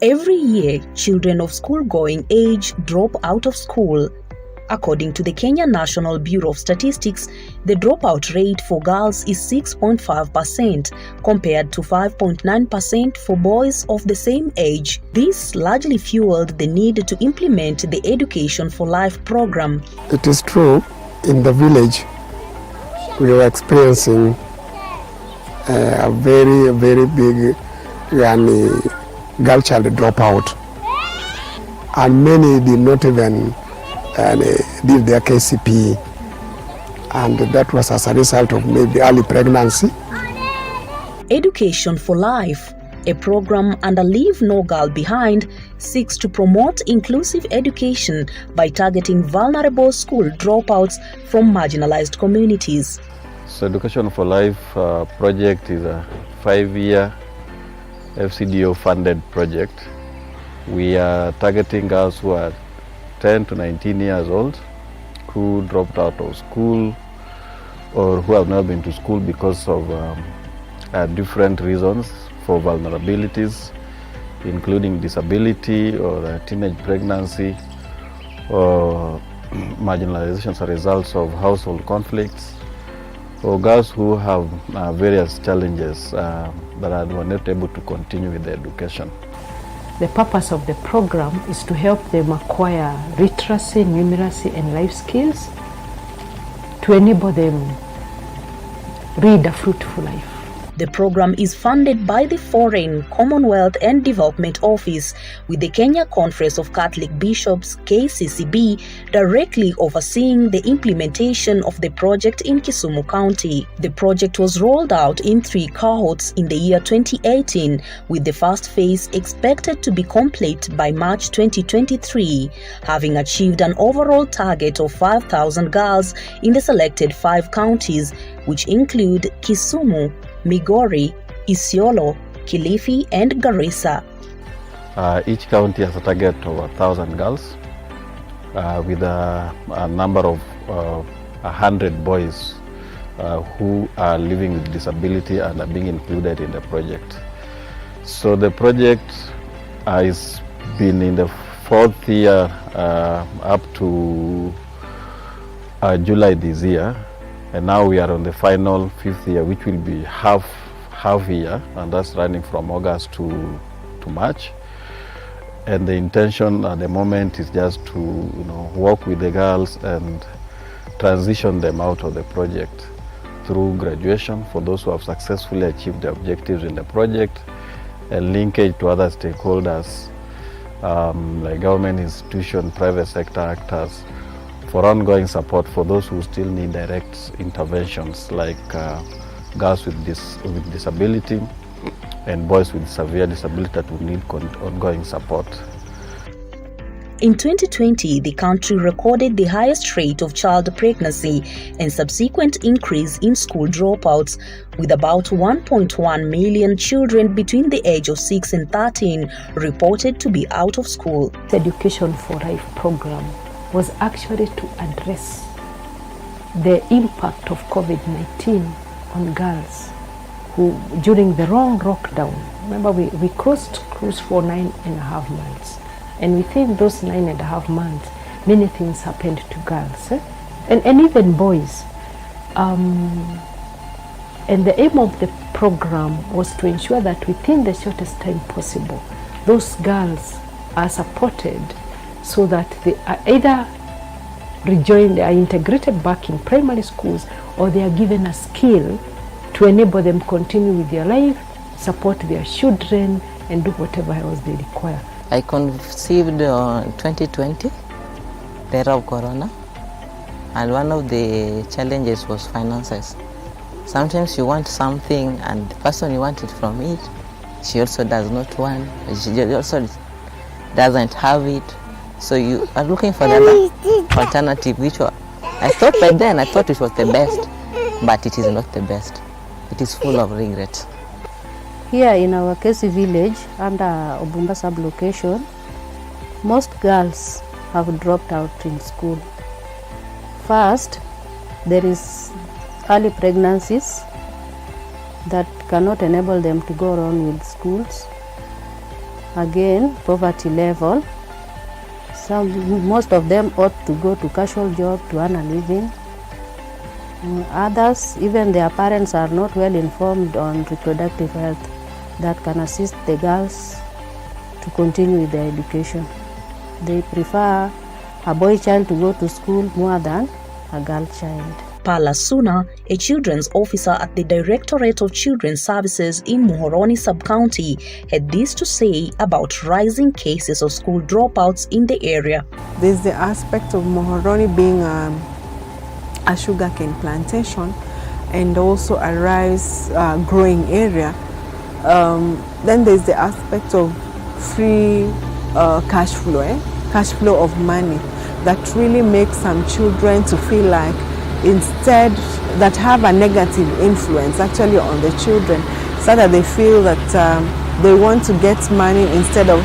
Every year, children of school-going age drop out of school. According to the Kenya National Bureau of Statistics, the dropout rate for girls is 6.5% compared to 5.9% for boys of the same age. This largely fueled the need to implement the Education for Life program. It is true, in the village, we were experiencing a very big girl child dropout, and many did not even did their Kccb, and that was as a result of maybe early pregnancy. Education for Life, a program under Leave No Girl Behind, seeks to promote inclusive education by targeting vulnerable school dropouts from marginalized communities. So Education for Life project is a 5-year FCDO funded project. We are targeting girls who are 10 to 19 years old, who dropped out of school or who have not been to school because of different reasons for vulnerabilities, including disability or teenage pregnancy or marginalization as a result of household conflicts, or girls who have various challenges that were not able to continue with their education. The purpose of the program is to help them acquire literacy, numeracy, and life skills to enable them lead a fruitful life. The program is funded by the Foreign, Commonwealth and Development Office, with the Kenya Conference of Catholic Bishops (KCCB) directly overseeing the implementation of the project in Kisumu County. The project was rolled out in 3 cohorts in the year 2018, with the first phase expected to be complete by March 2023, having achieved an overall target of 5,000 girls in the selected 5 counties, which include Kisumu, Migori, Isiolo, Kilifi, and Garissa. Each county has a target of 1,000 girls with a number of 100 boys who are living with disability and are being included in the project. So the project has been in the 4th year up to July this year. And now we are on the final 5th year, which will be half year, and that's running from August to March. And the intention at the moment is just to work with the girls and transition them out of the project through graduation for those who have successfully achieved the objectives in the project, and linkage to other stakeholders like government institutions, private sector actors, for ongoing support for those who still need direct interventions, like girls with disability and boys with severe disability that will need ongoing support. In 2020, the country recorded the highest rate of child pregnancy and subsequent increase in school dropouts, with about 1.1 million children between the age of 6 and 13 reported to be out of school. The Education for Life program was actually to address the impact of COVID-19 on girls who, during the wrong lockdown, remember we closed schools for 9.5 months, and within those 9.5 months, many things happened to girls, and even boys. And the aim of the program was to ensure that within the shortest time possible, those girls are supported so that they are either rejoined, they are integrated back in primary schools, or they are given a skill to enable them continue with their life, support their children, and do whatever else they require. I conceived in 2020, the era of Corona, and one of the challenges was finances. Sometimes you want something and the person you want it from it, she also does not want, she also doesn't have it. So you are looking for another alternative, which I thought by then, I thought it was the best, but it is not the best. It is full of regrets. Here in our Kccb village, under Obumba sub-location, most girls have dropped out in school. First, there is early pregnancies that cannot enable them to go on with schools. again, poverty level. Most of them ought to go to casual job to earn a living. Others, even their parents are not well informed on reproductive health that can assist the girls to continue with their education. They prefer a boy child to go to school more than a girl child. Palasuna, a children's officer at the Directorate of Children's Services in Muhoroni Sub-County, had this to say about rising cases of school dropouts in the area. There's the aspect of Muhoroni being a sugarcane plantation and also a rice growing area. Then there's the aspect of free cash flow of money that really makes some children to feel like instead that have a negative influence actually on the children, so that they feel that they want to get money instead of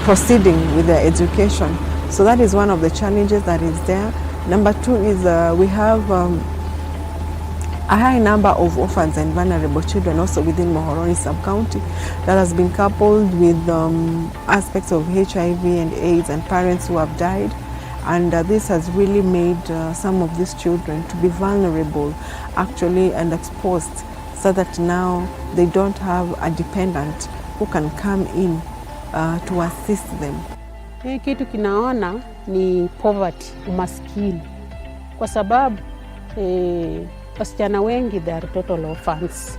proceeding with their education. So that is one of the challenges that is there. Number two is we have a high number of orphans and vulnerable children also within Muhoroni Sub-County that has been coupled with aspects of HIV and AIDS and parents who have died. And this has really made some of these children to be vulnerable actually and exposed, so that now they don't have a dependent who can come in to assist them. Kitu kinaona ni poverty, umaskini. Kwa sababu wasichana wengi they are total orphans.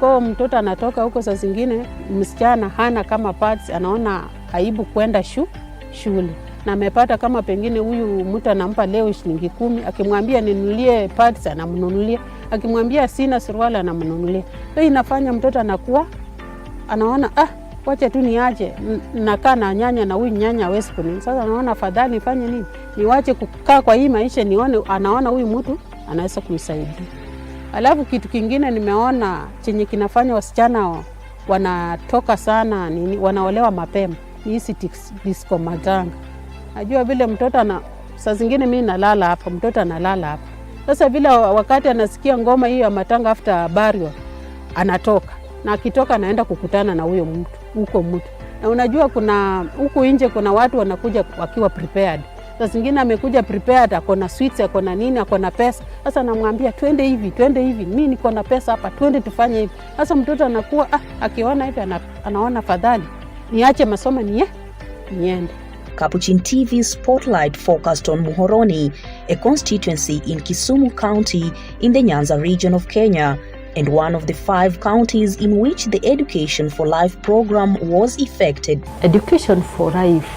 Kwa mtoto anatoka huko saa zingine msichana hana kama pads, anaona aibu kwenda shule. Na amepata kama pengine huyu mtu anampa leo shilingi 10, akimwambia ninunulie pads anamnunulia, akimwambia sina suruali anamnunulia. Hiyo inafanya mtoto anakuwa anaona wacha tu niache nakaa na nyanya na huyu nyanya hawezi kuni. Sasa anaona afadhali nifanye nini? Niwache kukaa kwa hii maisha nione, anaona huyu mtu anaweza kunisaidia. Alafu kitu kingine nimeona chenye kinafanya wasichana wanatoka sana wanaolewa mapema. Hizi disco matanga. Najua vile mtoto saa zingine mimi nalala hapa, mtoto analala hapa. Sasa vile wakati anasikia ngoma hiyo ya matanga after burial anatoka. Na akitoka anaenda kukutana na huyo mtu. Na unajua kuna huku nje kuna watu wanakuja wakiwa prepared. Sasa zingine amekuja prepared, akona sweets, akona nini, akona pesa. Sasa namwambia twende hivi. Mimi niko na pesa hapa, twende tufanye hivi. Sasa mtoto anakuwa akiona hivi anaona fadhali niache masomo niende. Capuchin TV Spotlight focused on Muhoroni, a constituency in Kisumu County in the Nyanza region of Kenya, and one of the 5 counties in which the Education for Life program was effected. Education for Life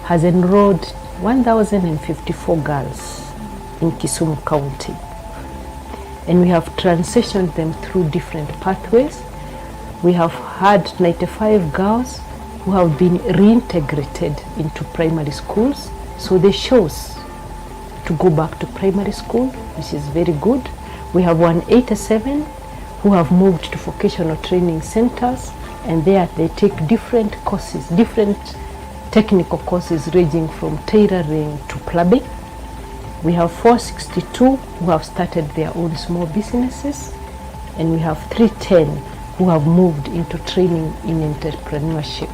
has enrolled 1,054 girls in Kisumu County, and we have transitioned them through different pathways. We have had 95 girls who have been reintegrated into primary schools, so they chose to go back to primary school, which is very good. We have 187 who have moved to vocational training centers, and there they take different courses, different technical courses ranging from tailoring to plumbing. We have 462 who have started their own small businesses, and we have 310 who have moved into training in entrepreneurship.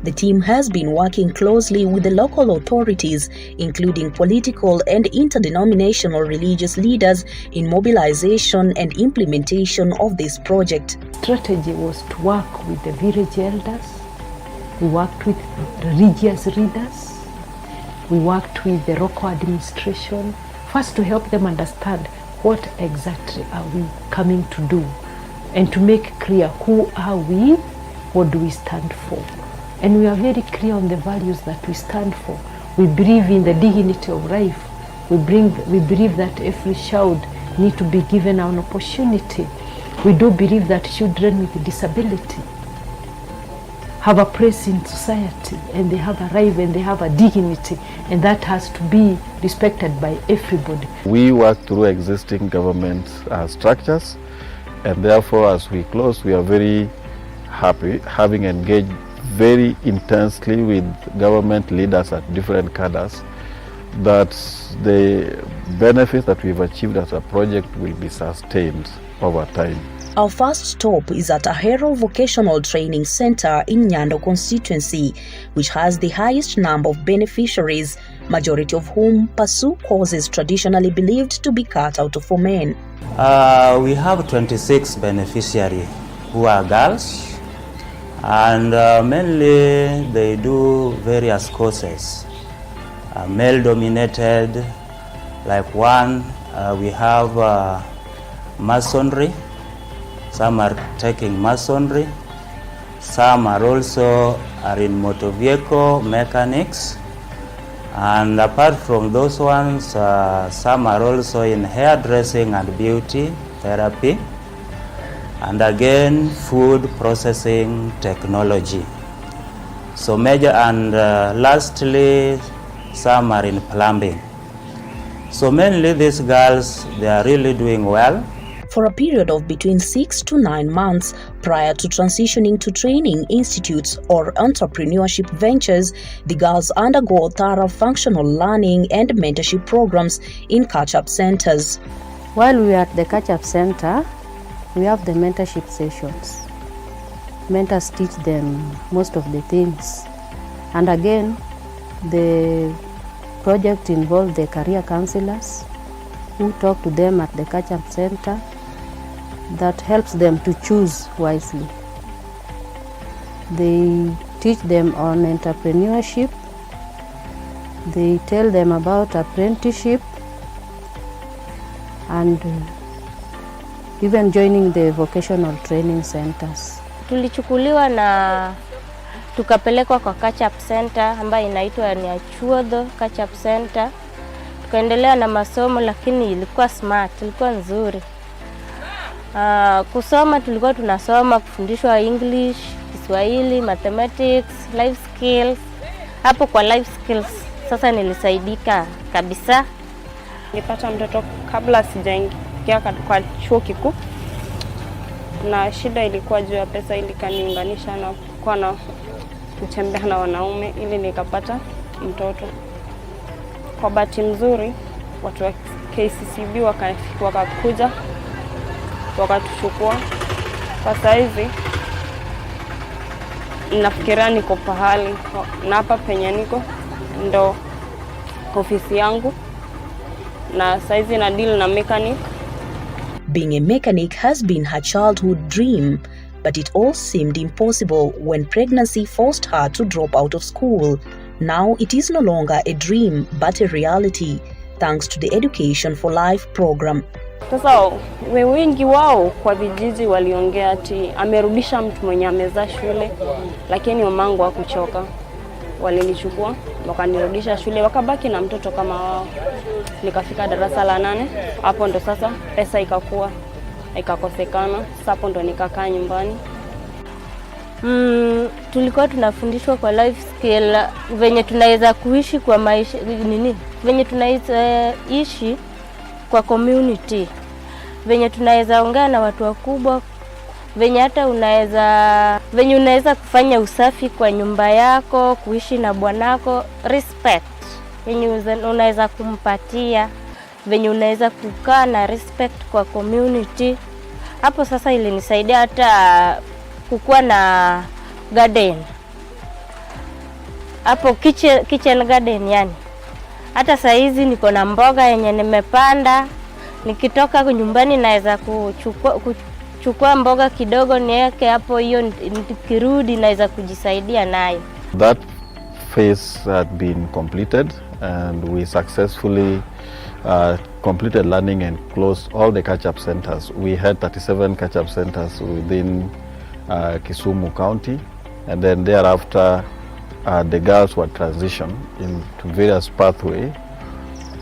The team has been working closely with the local authorities, including political and interdenominational religious leaders, in mobilization and implementation of this project. Strategy was to work with the village elders. We worked with religious leaders. We worked with the local administration, first to help them understand what exactly are we coming to do, and to make clear who are we, what do we stand for. And we are very clear on the values that we stand for. We believe in the dignity of life. We believe that every child needs to be given an opportunity. We do believe that children with disability have a place in society, and they have a right and they have a dignity, and that has to be respected by everybody. We work through existing government structures, and therefore as we close, we are very happy having engaged very intensely with government leaders at different cadres, that the benefits that we've achieved as a project will be sustained over time. Our first stop is at Ahero Vocational Training Center in Nyando constituency, which has the highest number of beneficiaries, majority of whom pursue courses traditionally believed to be cut out for men. We have 26 beneficiaries who are girls, and mainly they do various courses, male dominated. Like one, we have masonry. Some are taking masonry. Some are also in motor vehicle mechanics. And apart from those ones, some are also in hairdressing and beauty therapy. And again, food processing technology. So major, and lastly, some are in plumbing. So mainly these girls, they are really doing well. For a period of between 6 to 9 months prior to transitioning to training institutes or entrepreneurship ventures, the girls undergo thorough functional learning and mentorship programs in catch-up centers. While we are at the catch-up center, we have the mentorship sessions. Mentors teach them most of the things. And again, the project involves the career counselors who talk to them at the catch-up center. That helps them to choose wisely. They teach them on entrepreneurship. They tell them about apprenticeship and even joining the vocational training centers. Tulichukuliwa na tukapelekwa kwa catch-up center ambayo inaitwa ni Achuodho catch-up center. Tukaendelea na masomo, lakini ilikuwa smart, ilikuwa nzuri. Kusoma tulikuwa tunasoma kufundishwa English, Kiswahili, mathematics, life skills. Hapo kwa life skills sasa nilisaidika kabisa. Nilipata mtoto kabla sijaingia kwa chuo kikuu. Na shida ilikuwa juu ya pesa, ili kaniunganisha na kwa na kutembea na wanaume ili nikapata mtoto. Kwa bahati nzuri watu wa KCCB wakakuja wakatuchukua. Kwa saizi nafikiria niko pahali, na hapa penye niko ndo ofisi yangu, na saizi na deal na mechanic. Being a mechanic has been her childhood dream, but it all seemed impossible when pregnancy forced her to drop out of school. Now it is no longer a dream but a reality, thanks to the Education for Life program. Sasa wengi wao kwa vijiji waliongea ati amerudisha mtu mwenye amezaa shule, lakini mamangu hakuchoka. Walinichukua wakanirudisha shule, wakabaki na mtoto kama wao. Nikafika darasa la 8, hapo ndo sasa pesa ikakosekana. Sasa hapo ndo nikakaa nyumbani. Tulikuwa tunafundishwa kwa life skill venye tunaweza kuishi kwa maisha venye tunaweza ishi kwa community, venye tunaweza ongea na watu wakubwa, venye hata unaweza kufanya usafi kwa nyumba yako, kuishi na bwanako, respect venye unaweza kumpatia, venye unaweza kukaa na respect kwa community. Hapo sasa ilinisaidia hata kukuwa na garden. Hapo kitchen garden yani. Hata saa hizi niko na mboga yenye nimepanda. Nikitoka nyumbani naweza kuchukua mboga kidogo niweke hapo, hiyo nikirudi naweza kujisaidia nayo. That phase had been completed and we successfully completed learning and closed all the catch-up centers. We had 37 catch-up centers within Kisumu County, and then thereafter the girls were transitioned into various pathways.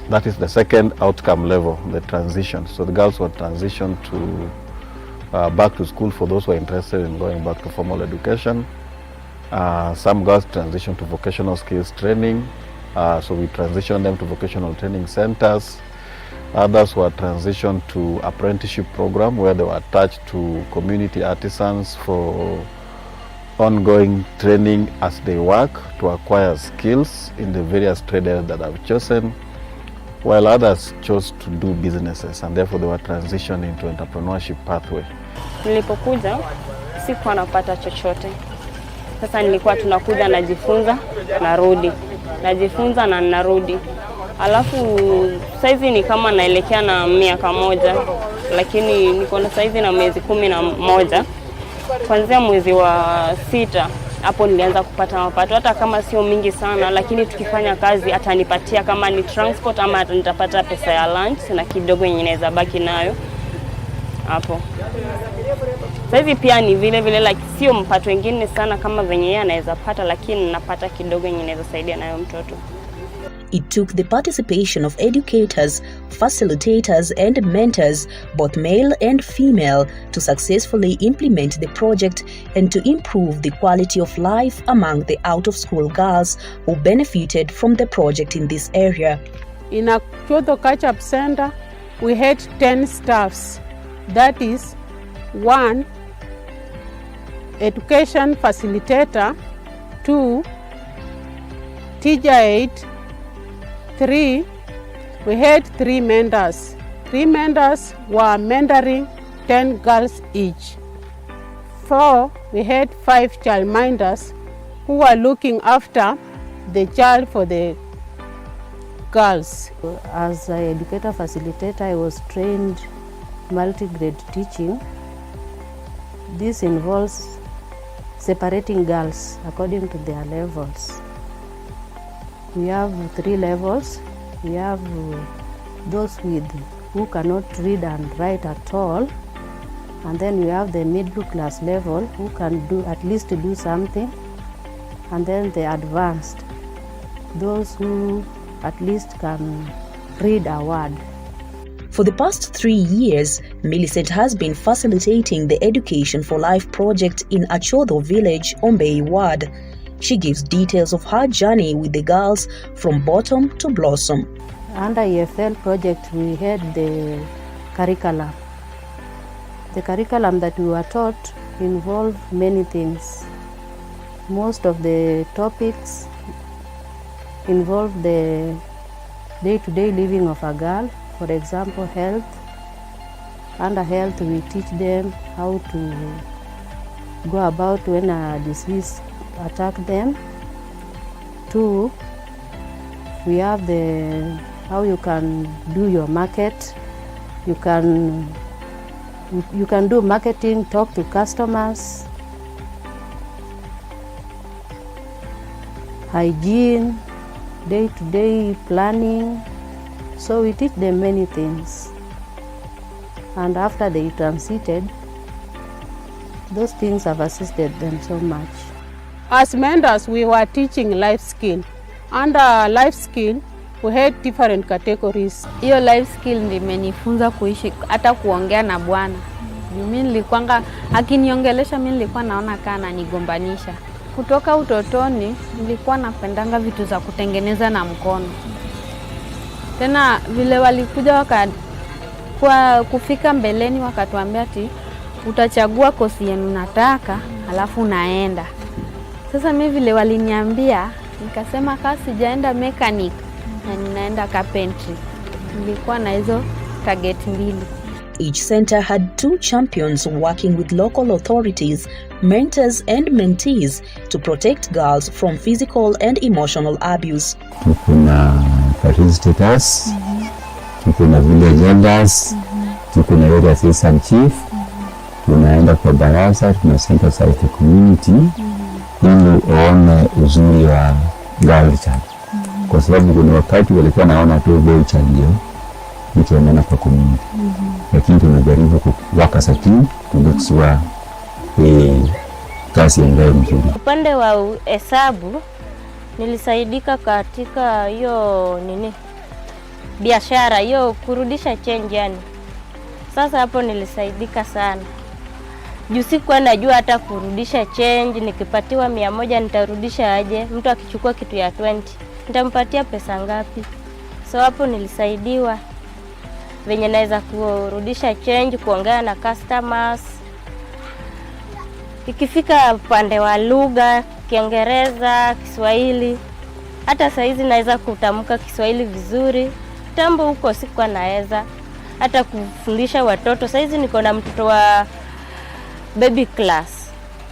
That is the second outcome level, the transition. So the girls were transitioned to back to school for those who are interested in going back to formal education. Some girls transitioned to vocational skills training, so we transitioned them to vocational training centers. Others were transitioned to apprenticeship program where they were attached to community artisans for ongoing training as they work to acquire skills in the various trade areas that I've chosen, while others chose to do businesses, and therefore they were transitioned into entrepreneurship pathway. Nilipokuja sikuwa napata chochote. Sasa nilikuwa tunakuja najifunza, narudi. Najifunza na narudi. Alafu saizi ni kama naelekea na miaka moja, lakini niko na saizi na miezi 11. Kuanzia mwezi wa 6 hapo nilianza kupata mapato, hata kama sio mingi sana, lakini tukifanya kazi atanipatia kama ni transport ama nitapata pesa ya lunch na kidogo yenye naweza baki nayo hapo. Saizi pia ni vile vile, like sio mpato wengine sana kama venye yeye anaweza pata, lakini napata kidogo yenye naweza saidia nayo mtoto. It took the participation of educators, facilitators and mentors, both male and female, to successfully implement the project and to improve the quality of life among the out-of-school girls who benefited from the project in this area. In a Kyoto Catch-up Center, we had 10 staffs. That is 1 education facilitator, 2 teacher aide, 3 we had 3 mentors. 3 mentors were mentoring 10 girls each. 4 we had 5 childminders who were looking after the child for the girls. As an educator facilitator, I was trained multi-grade teaching. This involves separating girls according to their levels. We have 3 levels. We have those who cannot read and write at all, and then we have the middle class level who can at least do something, and then the advanced, those who at least can read a word. For the past 3 years, Millicent has been facilitating the Education for Life project in Achodho village, Ombei ward. She gives details of her journey with the girls from bottom to blossom. Under EFL project, we had the curriculum. The curriculum that we were taught involved many things. Most of the topics involve the day-to-day living of a girl. For example, health. Under health, we teach them how to go about when a disease attack them. 2, we have how you can do your market. You can do marketing, talk to customers, hygiene, day-to-day planning. So we teach them many things. And after they transited, those things have assisted them so much. As mentors, we were teaching life skill. Under life skill, we had different categories. Hiyo life skill ndio imenifunza kuishi, hata kuongea na Bwana. Mimi nilikuwa akiniongelesha, mimi nilikuwa naona kana anigombanisha. Kutoka utotoni nilikuwa napendanga vitu za kutengeneza na mkono. Tena vile walikuja kwa kufika mbeleni wakatuambia ati utachagua kosi yenu nataka, alafu unaenda. Sasa mimi vile waliniambia, nikasema kasi sijaenda mechanic na ninaenda carpentry. Nilikuwa na hizo target 2. Each center had 2 champions working with local authorities, mentors and mentees to protect girls from physical and emotional abuse. Tukuna facilitators, tukuna village elders, tukuna area assistant chief, tunaenda kwa baraza, tunasynthesize the community ili uone uzuri wa girl child. Kwa sababu kuna wakati walikuwa naona tu boy child hiyo nikienda kwa community. Lakini tunajaribu kuwaka sati kungekuwa kazi ndio mzuri. Upande wa hesabu nilisaidika katika hiyo biashara hiyo kurudisha change yani. Sasa hapo nilisaidika sana. Juu sikuwa najua hata kurudisha change, nikipatiwa 100 nitarudisha aje? Mtu akichukua kitu ya 20, nitampatia pesa ngapi? So hapo nilisaidiwa venye naweza kurudisha change, kuongea na customers. Ikifika upande wa lugha, Kiingereza, Kiswahili, hata saizi naweza kutamka Kiswahili vizuri. Tambo huko sikuwa naweza hata kufundisha watoto. Saizi niko na mtoto wa baby class.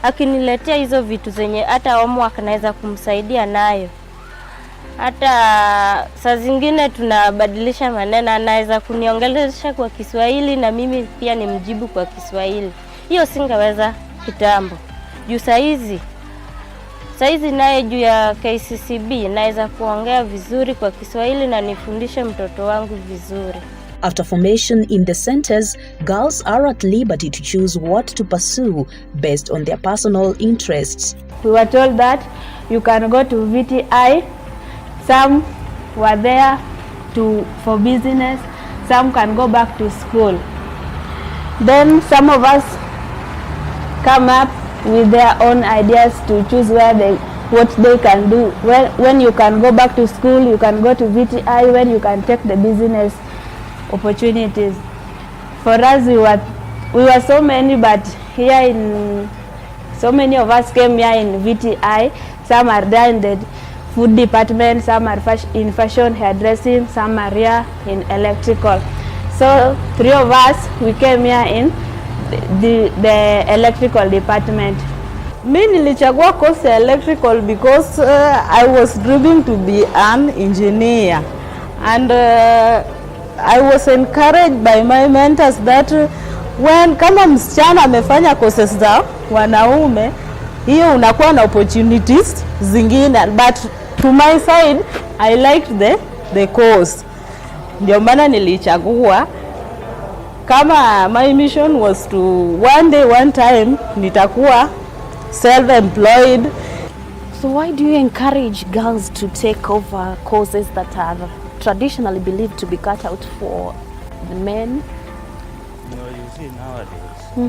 Akiniletea hizo vitu zenye hata homework naweza kumsaidia nayo. Hata saa zingine tunabadilisha maneno, anaweza kuniongelesha kwa Kiswahili na mimi pia nimjibu kwa Kiswahili. Hiyo singeweza kitambo. Juu saizi naye juu ya KCCB naweza kuongea vizuri kwa Kiswahili na nifundishe mtoto wangu vizuri. After formation in the centers, girls are at liberty to choose what to pursue based on their personal interests. We were told that you can go to VTI. Some were there for business. Some can go back to school. Then some of us come up with their own ideas to choose what they can do. When you can go back to school, you can go to VTI. When you can take the business opportunities. For us, we were so many, but so many of us came here in VTI. Some are there in the food department, some are in fashion, hairdressing, some are here in electrical. So 3 of us, we came here in the electrical department. Mi nilichagua course electrical because I was dreaming to be an engineer, and I was encouraged by my mentors that when kama msichana amefanya courses za wanaume, hiyo unakuwa na opportunities zingine, but to my side I liked the course. Ndio maana nilichagua. Kama my mission was to one time nitakuwa self-employed. So why do you encourage girls to take over courses that are traditionally believed to be cut out for the men? You know, you see nowadays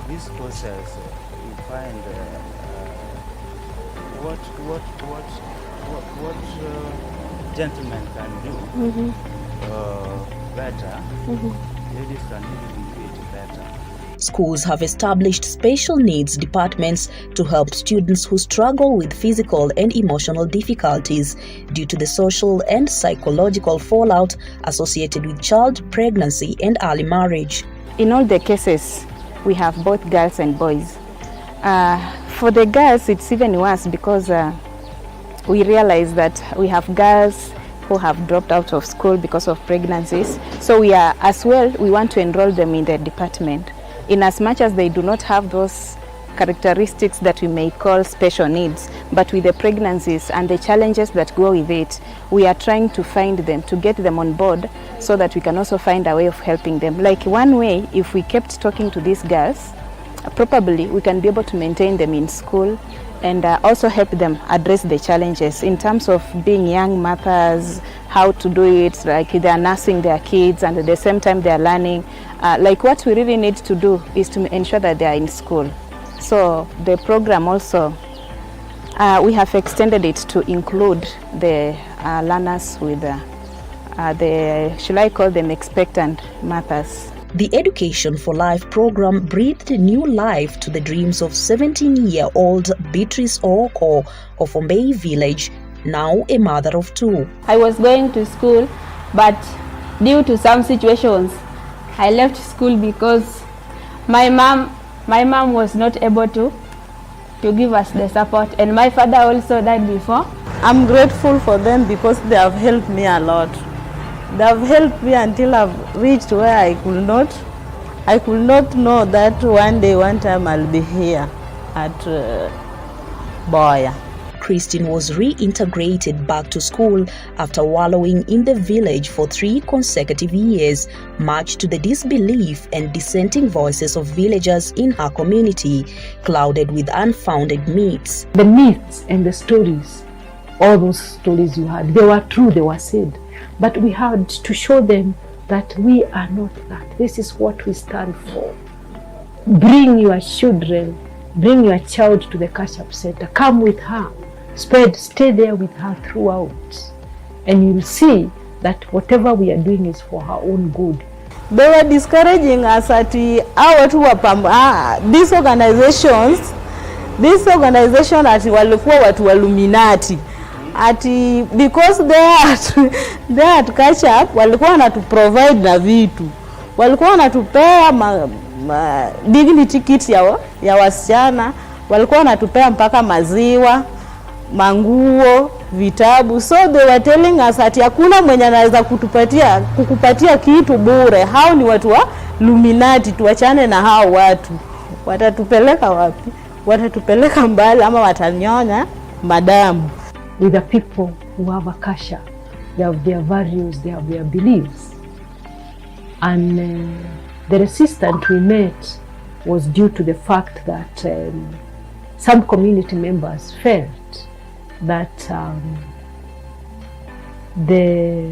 these courses you find what gentlemen can do better. Ladies can even do it better. Schools have established special needs departments to help students who struggle with physical and emotional difficulties due to the social and psychological fallout associated with child pregnancy and early marriage. In all the cases, we have both girls and boys. For the girls, it's even worse because we realize that we have girls who have dropped out of school because of pregnancies. So we want to enroll them in the department. In as much as they do not have those characteristics that we may call special needs, but with the pregnancies and the challenges that go with it, we are trying to find them, to get them on board so that we can also find a way of helping them. Like one way, if we kept talking to these girls, probably we can be able to maintain them in school and also help them address the challenges in terms of being young mothers, how to do it, like they are nursing their kids and at the same time they are learning. Like what we really need to do is to ensure that they are in school. So the program also, we have extended it to include the learners with should I call them expectant mothers. The Education for Life program breathed new life to the dreams of 17-year-old Beatrice Oko of Ombei village, now a mother of 2. I was going to school, but due to some situations, I left school because my mom was not able to give us the support, and my father also died before. I'm grateful for them because they have helped me a lot. They have helped me until I've reached where I could not know that one time I'll be here at Boya. Christine was reintegrated back to school after wallowing in the village for 3 consecutive years, much to the disbelief and dissenting voices of villagers in her community, clouded with unfounded myths. The myths and the stories, all those stories you had, they were true, they were said. But we had to show them that we are not that. This is what we stand for. Bring your children, bring your child to the catch-up center. Come with her. Stay there with her throughout. And you'll see that whatever we are doing is for her own good. They were discouraging us at these organizations ati walikuwa watu Illuminati. Because they at catch up walikuwa wanatu provide na vitu, walikuwa wanatupea dignity kit ya wasichana, walikuwa wanatupea mpaka maziwa, manguo, vitabu. So they were telling us ati hakuna mwenye anaweza kukupatia kitu bure. Hao ni watu wa Illuminati, tuachane na hao watu. Watatupeleka wapi? Watatupeleka mbali ama watanyonya madamu. With the people who have a kasha, they have their values, they have their beliefs. And the resistance we met was due to the fact that some community members felt that the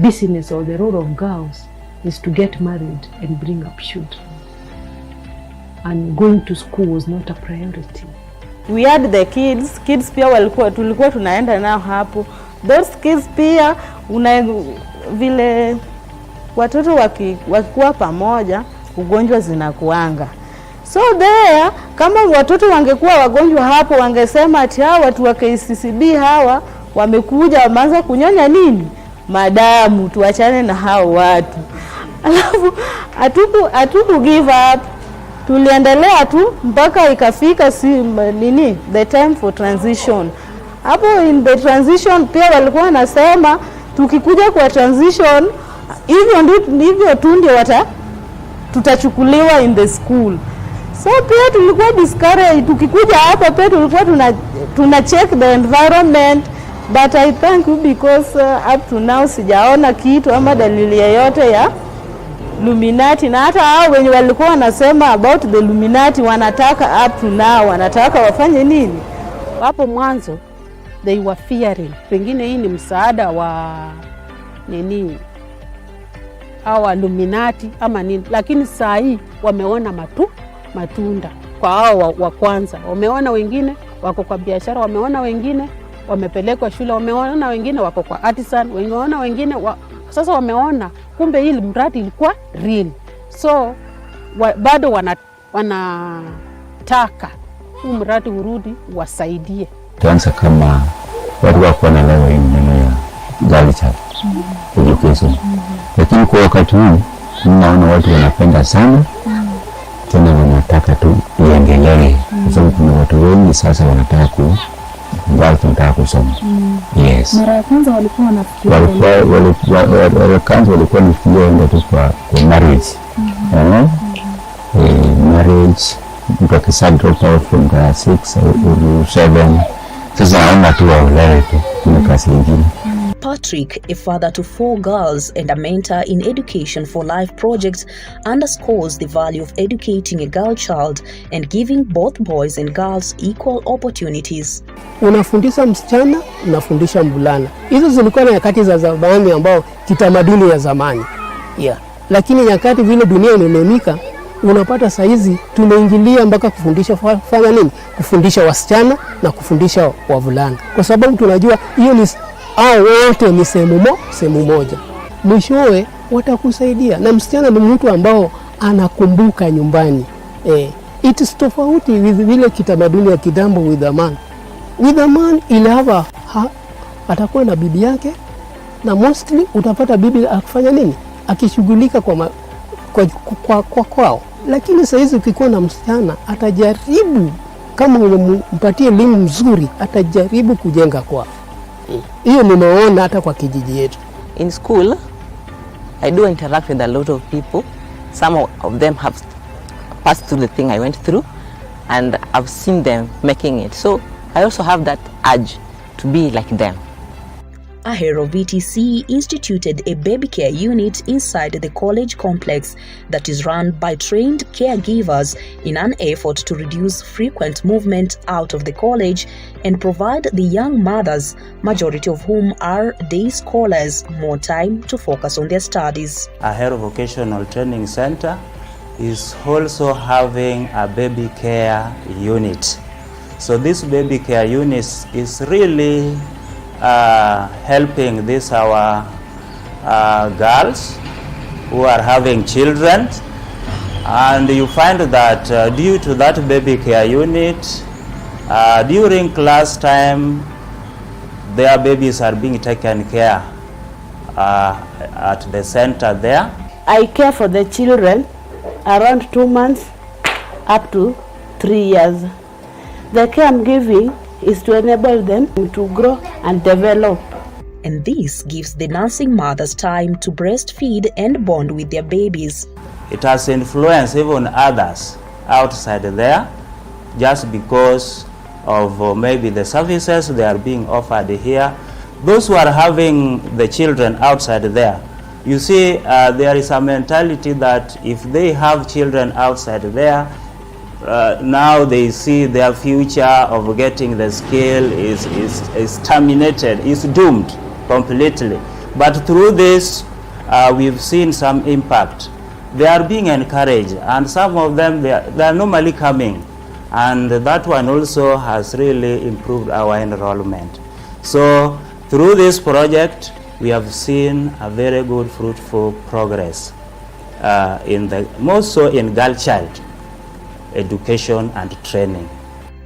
business or the role of girls is to get married and bring up children. And going to school was not a priority. We had the kids pia tulikuwa tunaenda nao hapo. Those kids pia vile watoto wakikuwa pamoja ugonjwa zinakuanga. So there, kama watoto wangekuwa wagonjwa hapo wangesema ati hawa watu wa KCCB hawa wamekuja wameanza kunyonya nini? Madamu, tuachane na hao watu. Alafu atuku give up. Tuliendelea tu mpaka ikafika the time for transition. Hapo in the transition pia walikuwa nasema tukikuja kwa transition hivyo tu ndio tutachukuliwa in the school. So pia tulikuwa discouraged. Tukikuja hapa pia tulikuwa tuna check the environment, but I thank you because up to now sijaona kitu ama dalili yoyote ya Illuminati. Na hata hao wenye walikuwa wanasema about the Illuminati wanataka up to now wanataka wafanye nini? Hapo mwanzo they were fearing pengine hii ni msaada wa nini hawa Illuminati ama nini, lakini saa hii wameona matunda kwa hao wa kwanza. Wameona wengine wako kwa biashara, wameona wengine wamepelekwa shule, wameona wengine wako kwa artisan, wameona wengine sasa wameona kumbe hili mradi ilikuwa real. So bado wanataka huu mradi urudi wasaidie. Tuanza kama watu wako na lewa hii neno ya girl child education. Lakini kwa wakati huu naona watu wanapenda sana tena wanataka tu iendelee. Kwa sababu kuna watu wengi sasa wanataka wanataka kusoma. Yes. Mara ya kwanza walikuwa wanafikiria walikuwa wanafikiria tu kwa marriage. Marriage, mtu akisa drop out from class 6 or 7. Sasa haona tu waolewe tu kuna kazi nyingine. Patrick, a father to 4 girls and a mentor in Education for Life project, underscores the value of educating a girl child and giving both boys and girls equal opportunities. Unafundisha msichana, unafundisha mvulana. Hizo zilikuwa na nyakati za zamani ambao kitamaduni ya zamani. Lakini nyakati vile dunia inaelemika, unapata saizi tumeingilia mpaka kufundisha fanya nini? Kufundisha wasichana na kufundisha wavulana. Kwa sababu tunajua hiyo ni wote ni sehemu moja. Mwishowe watakusaidia. Na msichana ni mtu ambao anakumbuka nyumbani. It is tofauti with vile kitamaduni ya kitambo with a man. With a man atakuwa na bibi yake na mostly utapata bibi akifanya nini? Akishughulika kwao. Lakini saizi ukikuwa na msichana atajaribu kama umpatie elimu mzuri atajaribu kujenga kwao. Hiyo nimeona hata kwa kijiji yetu. In school, I do interact with a lot of people. Some of them have passed through the thing I went through and I've seen them making it. So I also have that urge to be like them. Ahero VTC instituted a baby care unit inside the college complex that is run by trained caregivers in an effort to reduce frequent movement out of the college and provide the young mothers, majority of whom are day scholars, more time to focus on their studies. Ahero Vocational Training Center is also having a baby care unit. So this baby care unit is really helping our girls who are having children, and you find that due to that baby care unit, during class time their babies are being taken care at the center there. I care for the children around 2 months up to 3 years. The care I'm giving is to enable them to grow and develop. And this gives the nursing mothers time to breastfeed and bond with their babies. It has influenced even others outside there, just because of maybe the services they are being offered here. Those who are having the children outside there, you see, there is a mentality that if they have children outside there, now they see their future of getting the skill is terminated, is doomed completely. But through this, we've seen some impact. They are being encouraged, and some of them, they are normally coming, and that one also has really improved our enrollment. So through this project, we have seen a very good fruitful progress more so in girl child education and training.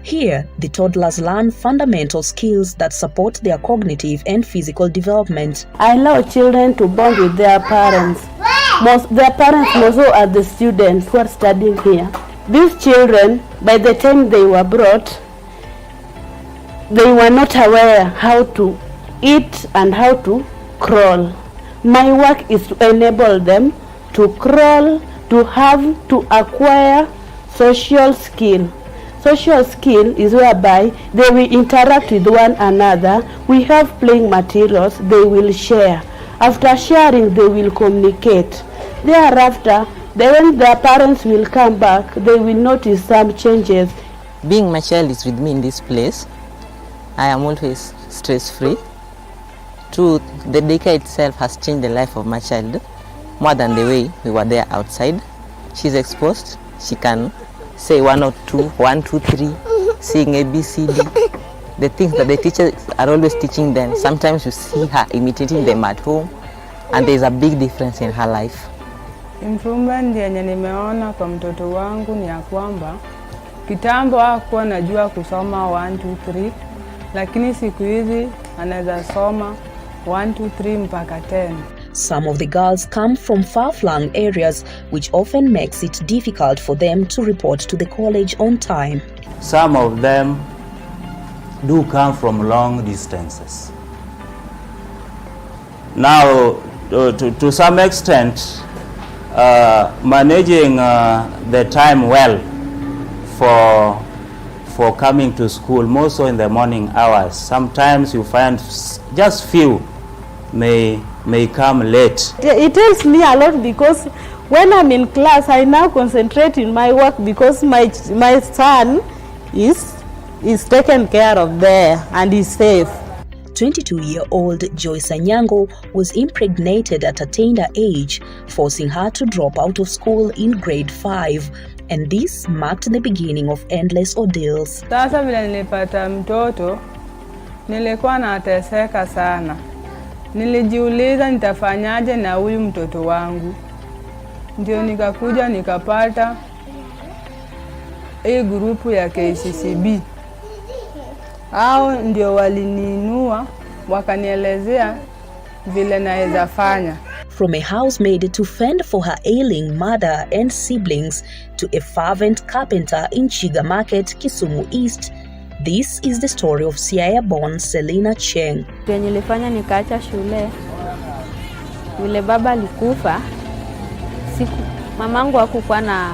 Here, the toddlers learn fundamental skills that support their cognitive and physical development. I allow children to bond with their parents. Their parents also are the students who are studying here. These children, by the time they were brought, they were not aware how to eat and how to crawl. My work is to enable them to crawl, to acquire social skill. Social skill is whereby they will interact with one another. We have playing materials, they will share. After sharing, they will communicate. Thereafter, when their parents will come back, they will notice some changes. Being my child is with me in this place, I am always stress-free. True, the daycare itself has changed the life of my child more than the way we were there outside. She's exposed, she can say 1 or 2, 1, 2, 3, seeing ABCD. The things that the teachers are always teaching them, sometimes you see her imitating them at home, and there's a big difference in her life. Improvement yenye nimeona kwa mtoto wangu ni ya kwamba kitambo hakuwa najua kusoma 1, 2, 3, lakini siku hizi anaweza soma 1, 2, 3 mpaka 10. Some of the girls come from far-flung areas, which often makes it difficult for them to report to the college on time. Some of them do come from long distances. Now, to some extent, managing the time well for coming to school, more so in the morning hours. Sometimes you find just few may come late. It helps me a lot because when I'm in class, I now concentrate in my work because my son is taken care of there and is safe. 22-year-old Joyce Anyango was impregnated at a tender age, forcing her to drop out of school in grade 5, and this marked the beginning of endless ordeals. Sasa vile nilipata mtoto, nilikuwa nateseka sana. Nilijiuliza nitafanyaje na huyu mtoto wangu. Ndio nikakuja nikapata hii grupu ya Kccb. Hao ndio waliniinua, wakanielezea vile naweza fanya. From a housemaid to fend for her ailing mother and siblings to a fervent carpenter in Chiga Market, Kisumu East, this is the story of Siaya-born Selina Cheng. Nilifanya nikaacha shule. Yule baba alikufa. Mamangu hakukuwa na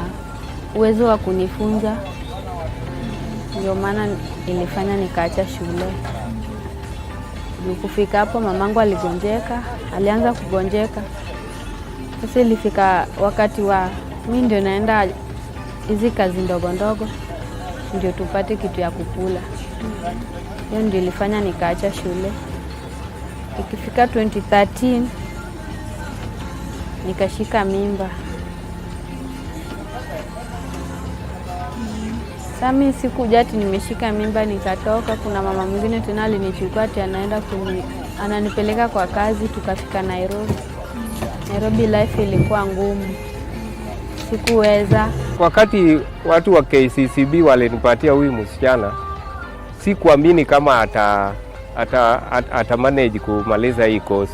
uwezo wa kunifunza. Ndio maana ilifanya nikaacha shule. Kufika hapo mamangu aligonjeka, alianza kugonjeka. Sasa ilifika wakati wa mimi ndio naenda hizi kazi ndogo ndogo ndio tupate kitu ya kukula. Hiyo ndio ilifanya nikaacha shule. Ikifika 2013 nikashika mimba. Sami sikuja ati nimeshika mimba nikatoka, kuna mama mwingine tena alinichukua ati ananipeleka kwa kazi, tukafika Nairobi. Nairobi life ilikuwa ngumu. Sikuweza. Wakati watu wa KCCB walinipatia huyu msichana, sikuamini kama ata manage kumaliza hii course.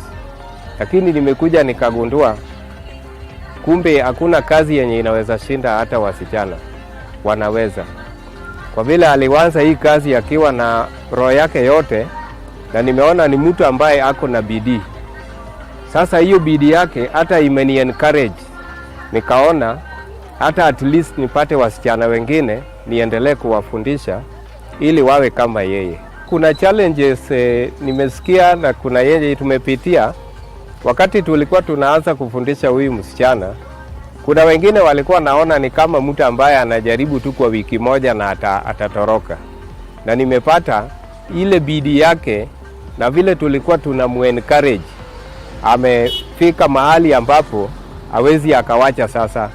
Lakini nimekuja nikagundua kumbe hakuna kazi yenye inaweza shinda hata wasichana wanaweza. Kwa vile alianza hii kazi akiwa na roho yake yote, na nimeona ni mtu ambaye ako na bidii. Sasa hiyo bidii yake hata imeni encourage, nikaona hata at least nipate wasichana wengine niendelee kuwafundisha ili wawe kama yeye. Kuna challenges nimesikia na kuna yeye tumepitia. Wakati tulikuwa tunaanza kufundisha huyu msichana, kuna wengine walikuwa naona ni kama mtu ambaye anajaribu tu kwa wiki moja na atatoroka. Na nimepata ile bidii yake na vile tulikuwa tunamu-encourage, amefika mahali ambapo hawezi akawacha sasa.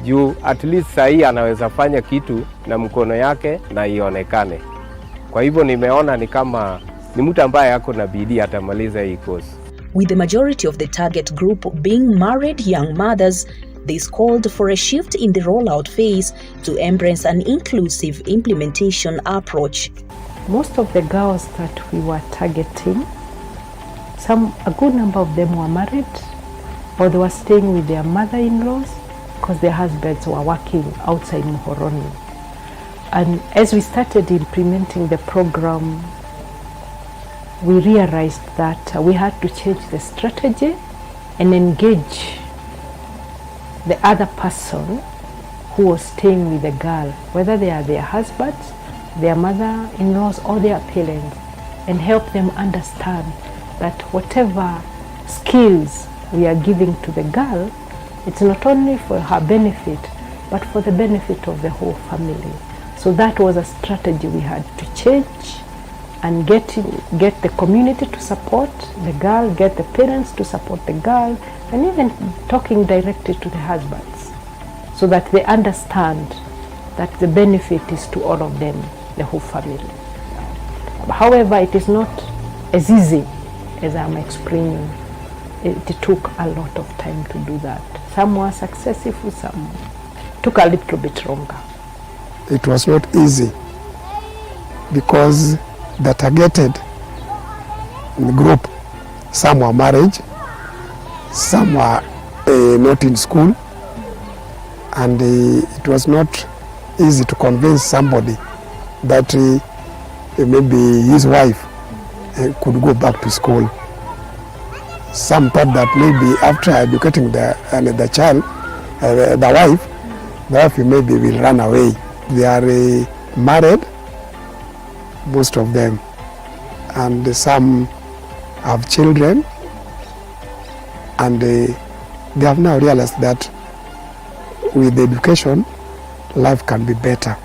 Juu at least sahi anaweza fanya kitu na mkono yake na ionekane. Kwa hivyo nimeona ni kama ni mtu ambaye ako na bidii atamaliza hii course. With the majority of the target group being married young mothers, this called for a shift in the rollout phase to embrace an inclusive implementation approach. Most of the girls that we were targeting, a good number of them were married, or they were staying with their mother-in-laws because their husbands were working outside Muhoroni. And as we started implementing the program, we realized that we had to change the strategy and engage the other person who was staying with the girl, whether they are their husbands, their mother-in-laws, or their parents, and help them understand that whatever skills we are giving to the girl, it's not only for her benefit, but for the benefit of the whole family. So that was a strategy we had to change and get the community to support the girl, get the parents to support the girl, and even talking directly to the husbands so that they understand that the benefit is to all of them, the whole family. However, it is not as easy as I'm explaining. It took a lot of time to do that. Some were successful, some took a little bit longer. It was not easy because the targeted group, some were married, some were not in school, and it was not easy to convince somebody that maybe his wife could go back to school. Some thought that maybe after educating the child, the wife maybe will run away. They are married, most of them, and some have children, and they have now realized that with education, life can be better.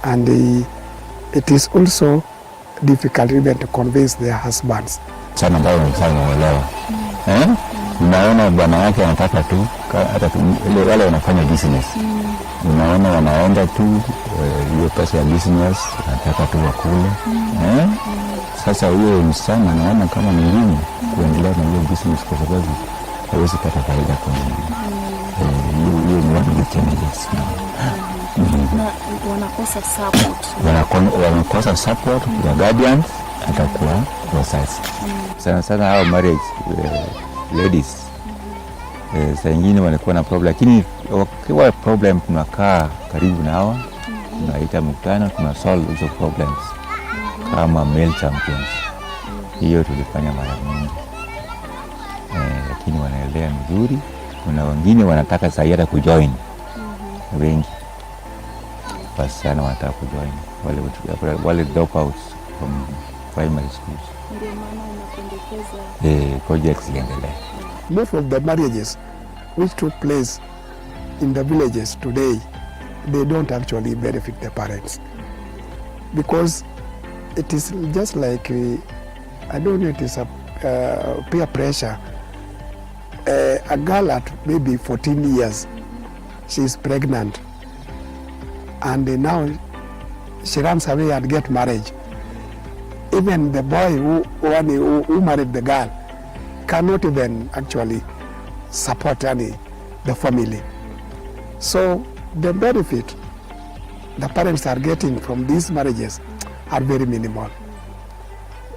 And it is also difficult even to convince their husbands. Sana ambao wameshaelewa. Unaona bwana yake anataka tu hata ile wale wanafanya business. Unaona wanaenda tu hiyo pesa ya business anataka tu wakule. Sasa huyo msichana anaona kama ni ngumu kuendelea na hiyo business kwa sababu hawezi kupata faida kwa hiyo ni one of the challenges. Na wanakosa support. Wanakosa support ya guardians atakuwa process. Sana hao marriage ladies saa nyingine wanakuwa na problem, lakini wakiwa problem tunakaa karibu nao, tunaita mkutano, tuna solve hizo problems kama male champions. Hiyo tulifanya mara nyingi, lakini wanaendelea mzuri. Kuna wengine wanataka zaidi kujoin, wengi wasichana wanataka kujoin, wale dropouts from primary schools. Ndio maana unapendekeza projects ziendelee. Most of the marriages which took place in the villages today, they don't actually benefit the parents, because it is just like I don't know, it is a peer pressure. A girl at maybe 14 years, she is pregnant, and now she runs away and get married. Even the boy who married the girl cannot even actually support the family. So the benefit the parents are getting from these marriages are very minimal.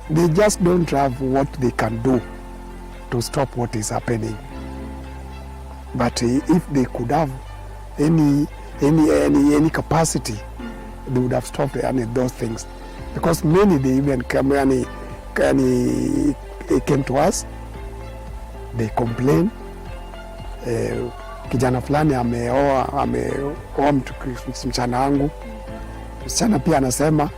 They just don't have what they can do to stop what is happening. But if they could have any capacity, they would have stopped those things. Because many they even came to us, they complain. Kijana fulani ameoa msichana wangu. Msichana pia anasema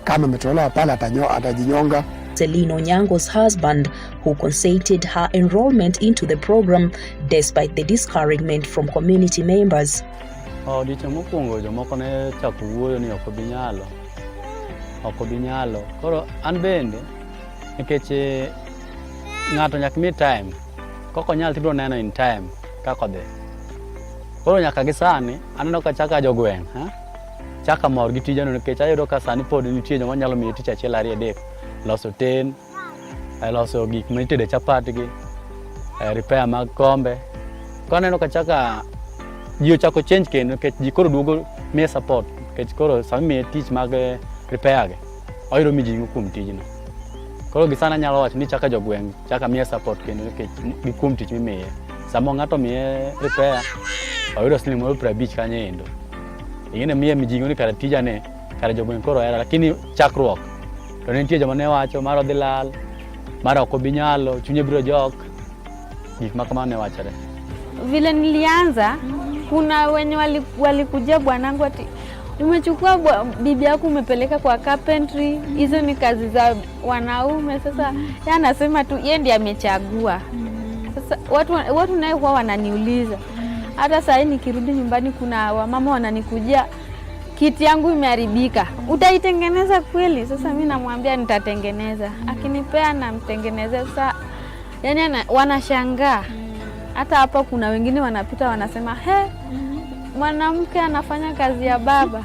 kama ametolewa pale atajinyonga. Celine Onyango's husband, who conceded her enrollment into the program despite the discouragement from community members. Diche mokwongo jomoko ne chako wuoyo ni ok obinyalo. Koro an bende nikech ng'ato nyaka mi time. Koko nyal tibro neno in time kako dhi. Koro nyaka gi sani aneno ka chaka jogweng', chaka mor gi tijano nikech ayudo ka sani pod nitie joma nyalo miyo tich achiel ariyo adek. Loso ten, loso gik mitede chapat gi, repair mag kombe. Kaneno ka chaka ji chako change kendo nikech ji koro duogo miye support nikech koro sami miye tich mag repair gi. Oyudo mijing'o kuom tijno. Koro gisana nyalo wacho ni chaka jogweng' chaka miye support kendo nikech kuom tich mimiye. Samo ng'ato miye repair oyudo siling' moro 50 kanyo endo. Ing'ene miye mijing'o ni kare tijane kare jogweng' koro era lakini chakruok to nitie joma ne wacho mar odhi lal, mar ok obinyalo, chunye biro jok, gik makamano ne wachore. Vile nilianza, kuna wenye walikuja bwanangu ati umechukua bibi yako umepeleka kwa carpentry, hizo ni kazi za wanaume. Sasa yeye anasema tu yeye ndiye amechagua. Sasa watu naye huwa wananiuliza. Hata sasa nikirudi nyumbani kuna wamama wananikujia, kiti yangu imeharibika, utaitengeneza kweli? Sasa mimi namwambia nitatengeneza. Akinipea namtengeneza. Sasa yani wanashangaa. Hata hapa kuna wengine wanapita wanasema, mwanamke anafanya kazi ya baba.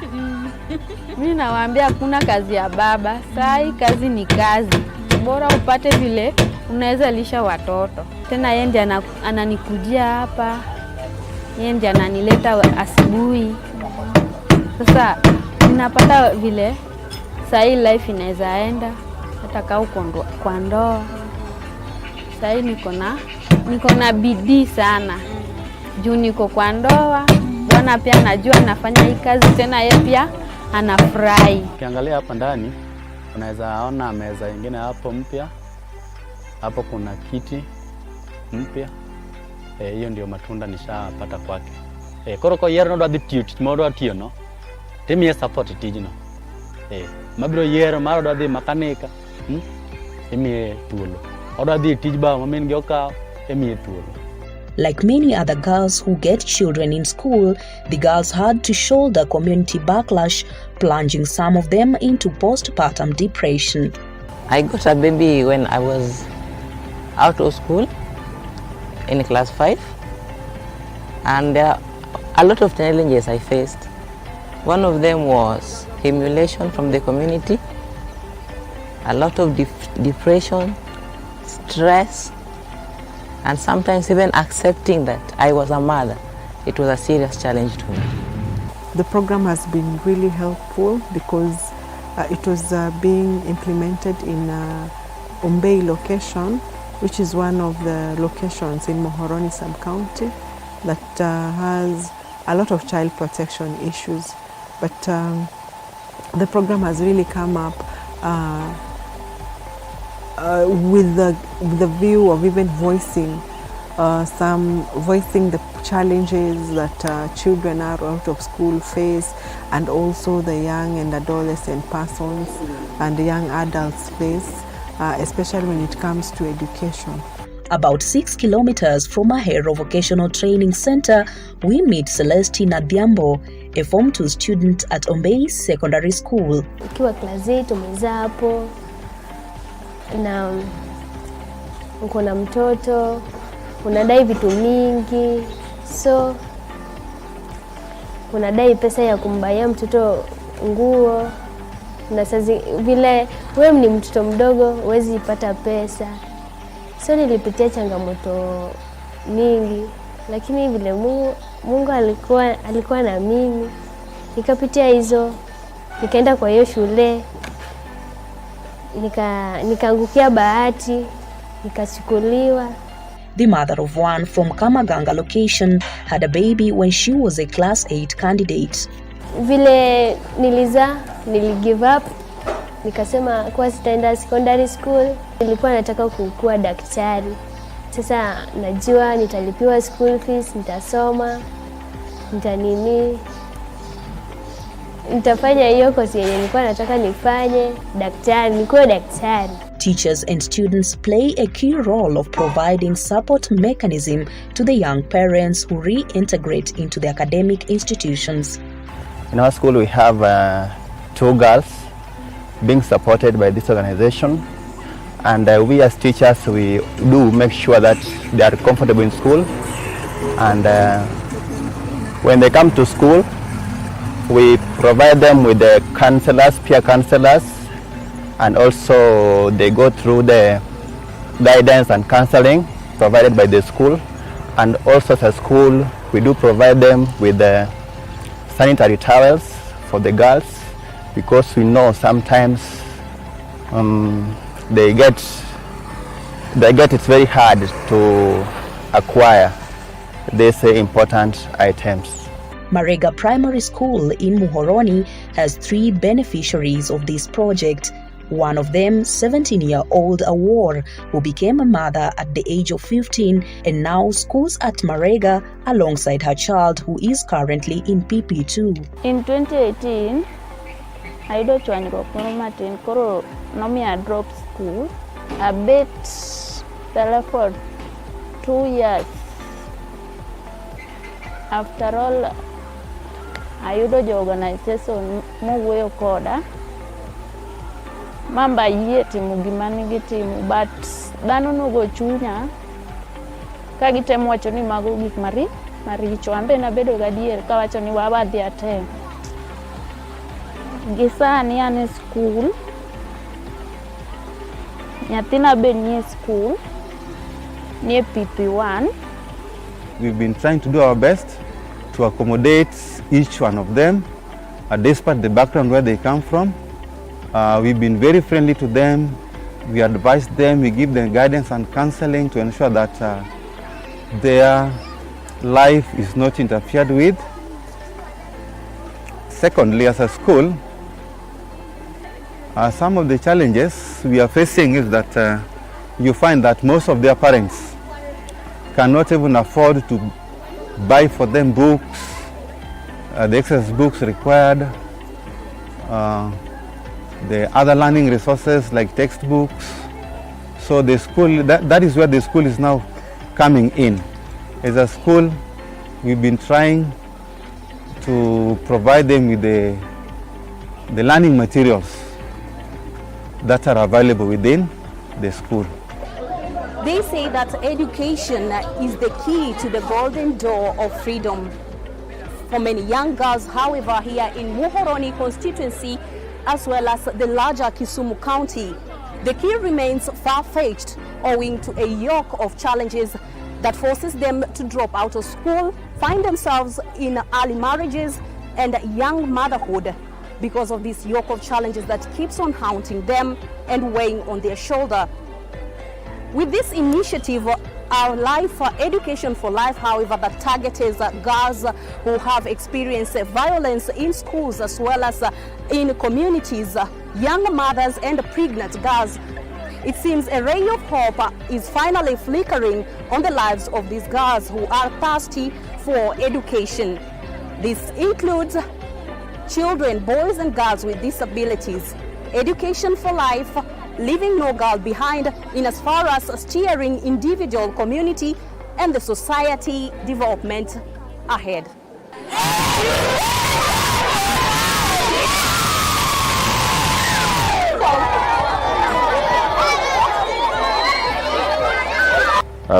Mimi nawaambia hakuna kazi ya baba. Sai kazi ni kazi. Bora upate vile unaweza lisha watoto. Tena yeye ndiye ananikujia hapa. Yeye ndiye ananileta asubuhi. Sasa ninapata vile sai life inaweza enda hata kama uko kwa ndoa. Sai niko na bidii sana. Juu niko kwa ndoa, bwana pia anajua nafanya hii kazi, tena yeye pia anafurahi. Ukiangalia hapa ndani unaweza ona meza nyingine hapo mpya. Hapo kuna kiti mpya. Hiyo ndio matunda nishapata kwake. Koro ko yero ndo adhi modo tiyo no. Temiye support tijno. Mabiro yero maro do adhi makanika. Emiye thuolo. Odo adhi tij ba mamin gi okaw, emiye thuolo. Like many other girls who get children in school, the girls had to shoulder community backlash, plunging some of them into postpartum depression. I got a baby when I was out of school in class 5, and there are a lot of challenges I faced. One of them was humiliation from the community, a lot of depression, stress, and sometimes even accepting that I was a mother. It was a serious challenge to me. The program has been really helpful because it was being implemented in Ombei location, which is one of the locations in Mohoroni sub-county that has a lot of child protection issues. But the program has really come up with the view of even voicing the challenges that children are out of school face, and also the young and adolescent persons and the young adults face, especially when it comes to education. About 6 kilometers from Ahero Vocational Training Center, we meet Celestina Dhiambo, a Form 2 student at Ombei Secondary School. Ukiwa class 8 umezaa hapo na uko na mtoto, unadai vitu mingi, so unadai pesa ya kumbayia mtoto nguo, na sasa vile wewe ni mtoto mdogo huwezi pata pesa. So nilipitia changamoto mingi, lakini vile Mungu alikuwa na mimi, nikapitia hizo, nikaenda kwa hiyo shule, nikaangukia bahati, nikachukuliwa. The mother of one from Kamaganga location had a baby when she was a class 8 candidate. Vile niligive up, nikasema kwa sitaenda secondary school. Nilikuwa nataka kuwa daktari. Sasa najua nitalipiwa school fees, nitasoma, nitafanya hiyo kozi yenye nilikuwa nataka nifanye, daktari, nikuwe daktari. Teachers and students play a key role of providing support mechanism to the young parents who reintegrate into the academic institutions. In our school we have 2 girls being supported by this organization, and we as teachers, we do make sure that they are comfortable in school, and when they come to school we provide them with the counselors, peer counselors, and also they go through the guidance and counseling provided by the school. And also as a school we do provide them with the sanitary towels for the girls, because we know sometimes they get it's very hard to acquire these important items. Marega Primary School in Muhoroni has 3 beneficiaries of this project. One of them, 17-year-old Awar, who became a mother at the age of 15 and now schools at Marega alongside her child, who is currently in PP2. In 2018, I do chwanyruok moro matin, koro nomiya drop school. I bet dala for 2 years. After all, ayudo jo organization mowuoyo koda mamba yie timo gima gitimo, but dhano nogo chunya ka gitemo wacho ni mago gik maricho. Ambe nabedo gadier ka wacho ni wabadhi atem. Gisani ane school, nyathina be nie school, nie PP1. We've been trying to do our best to accommodate each one of them, despite the background where they come from. We've been very friendly to them. We advise them, we give them guidance and counseling to ensure that their life is not interfered with. Secondly, as a school, some of the challenges we are facing is that you find that most of their parents cannot even afford to buy for them books, the excess books required, the other learning resources like textbooks. So the school, that is where the school is now coming in. As a school, we've been trying to provide them with the learning materials that are available within the school. They say that education is the key to the golden door of freedom. For many young girls, however, here in Muhoroni constituency, as well as the larger Kisumu County, the key remains far-fetched owing to a yoke of challenges that forces them to drop out of school, find themselves in early marriages and young motherhood because of this yoke of challenges that keeps on haunting them and weighing on their shoulder. With this initiative, Our Life Education for Life, however, that targets girls who have experienced violence in schools as well as in communities, young mothers and pregnant girls. It seems a ray of hope is finally flickering on the lives of these girls who are thirsty for education. This includes children, boys and girls with disabilities. Education for Life, leaving no girl behind in as far as steering individual, community and the society development ahead.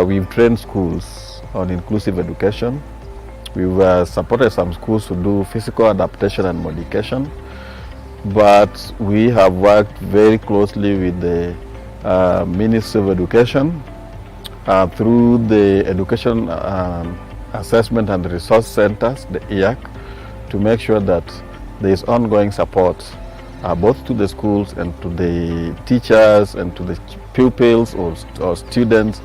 We've trained schools on inclusive education. We've supported some schools to do physical adaptation and modification, but we have worked very closely with the Ministry of Education through the Education Assessment and Resource Centers, the EAC, to make sure that there is ongoing support both to the schools and to the teachers and to the pupils or students,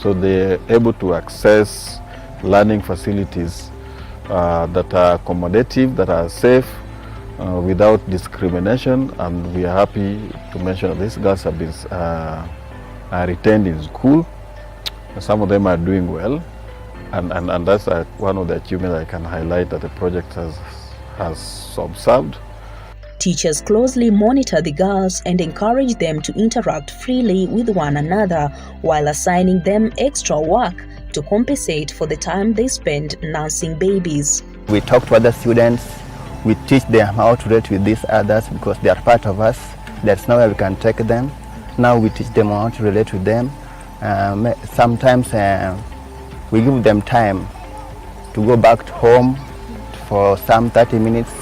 so they're able to access learning facilities that are accommodative, that are safe, without discrimination. And we are happy to mention that these girls have been retained in school. Some of them are doing well, and that's one of the achievements I can highlight that the project has observed. Teachers closely monitor the girls and encourage them to interact freely with one another while assigning them extra work to compensate for the time they spend nursing babies. We talk to other students, we teach them how to relate with these others because they are part of us. There's nowhere we can take them. Now we teach them how to relate with them. Sometimes we give them time to go back to home for some 30 minutes